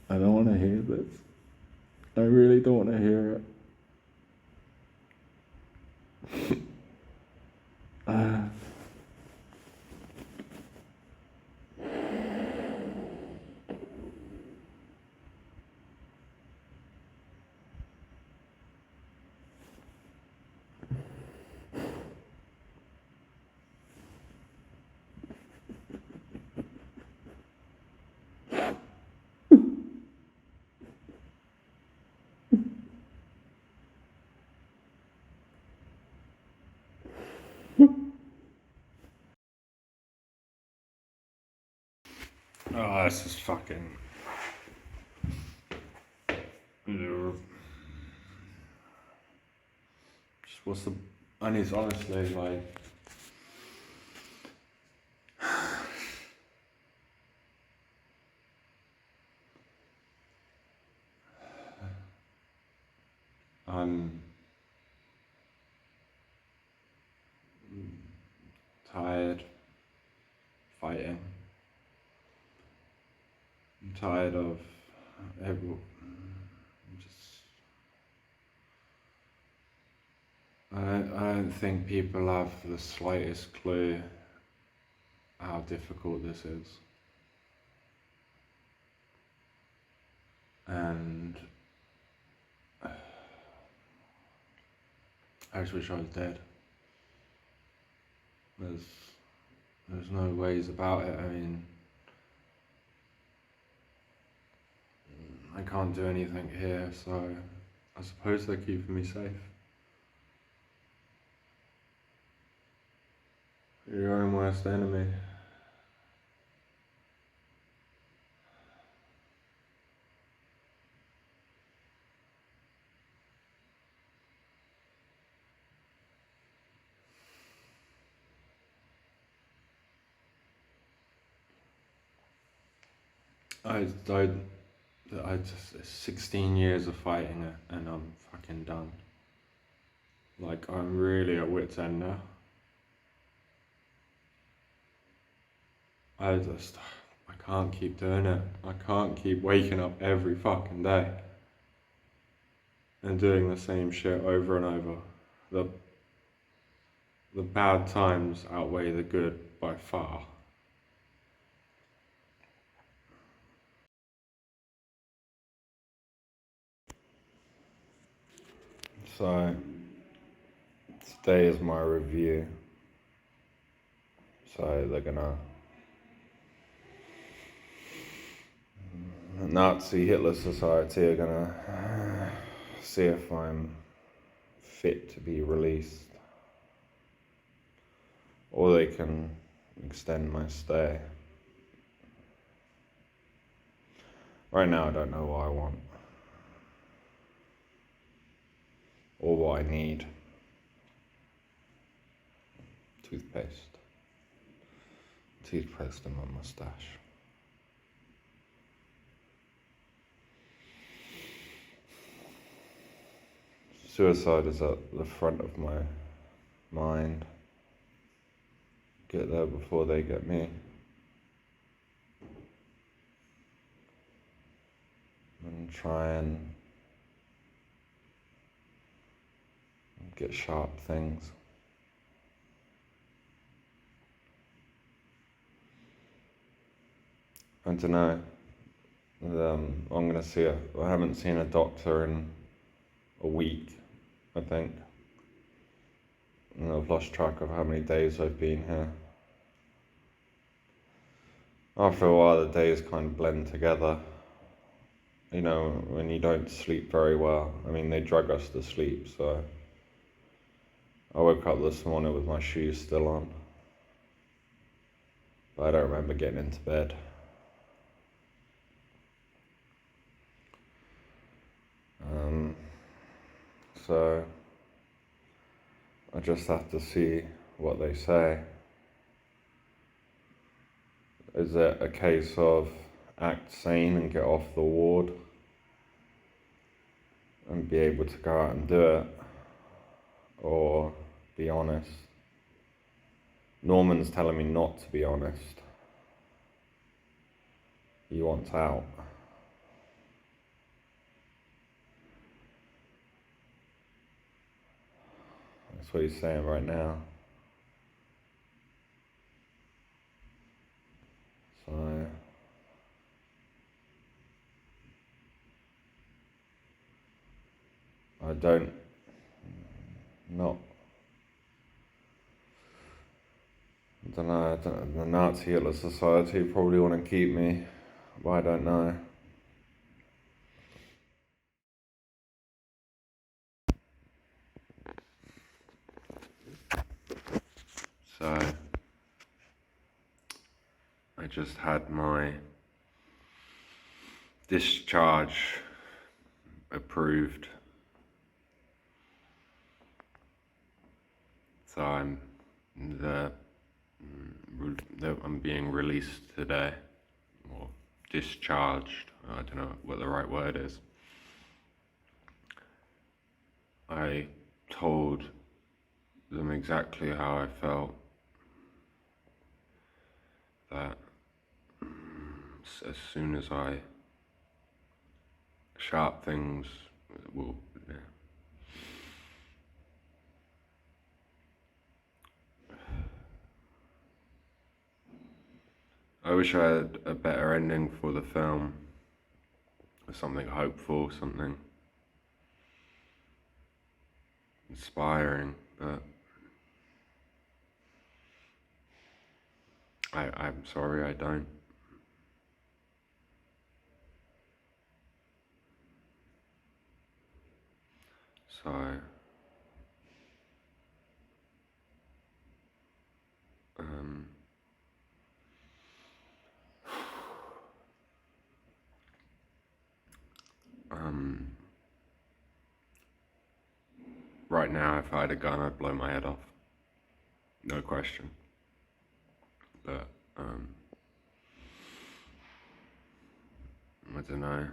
A: I don't want to hear this. I really don't want to hear it. Oh, this is fucking. Just what's the. And it's honestly like. I'm tired fighting. I'm tired of I don't think people have the slightest clue how difficult this is. And I just wish I was dead. There's no ways about it. I mean, I can't do anything here, so I suppose they're keeping me safe. You're your own worst enemy. I don't it's 16 years of fighting it, and I'm fucking done. Like, I'm really at wit's end now. I can't keep doing it. I can't keep waking up every fucking day and doing the same shit over and over. The bad times outweigh the good by far. So, today is my review. So they're gonna Nazi Hitler Society are gonna see if I'm fit to be released, or they can extend my stay. Right now I don't know what I want or what I need. Toothpaste in my mustache. Suicide is at the front of my mind. Get there before they get me. And try and get sharp things. I don't know. I'm gonna see I haven't seen a doctor in a week, I think. And I've lost track of how many days I've been here. After a while, the days kind of blend together. You know, when you don't sleep very well. I mean, they drug us to sleep, so I woke up this morning with my shoes still on. But I don't remember getting into bed. So I just have to see what they say. Is it a case of act sane and get off the ward and be able to go out and do it, or be honest? Norman's telling me not to be honest. He wants out. That's what he's saying right now. So I don't know. The Nazi Hitler Society probably want to keep me, but I don't know. So I just had my discharge approved. So I'm being released today, or discharged. I don't know what the right word is. I told them exactly how I felt, that as soon as I sharp things will, yeah. I wish I had a better ending for the film, something hopeful, something inspiring, but I'm sorry I don't. So right now, if I had a gun, I'd blow my head off. No question. But I don't know.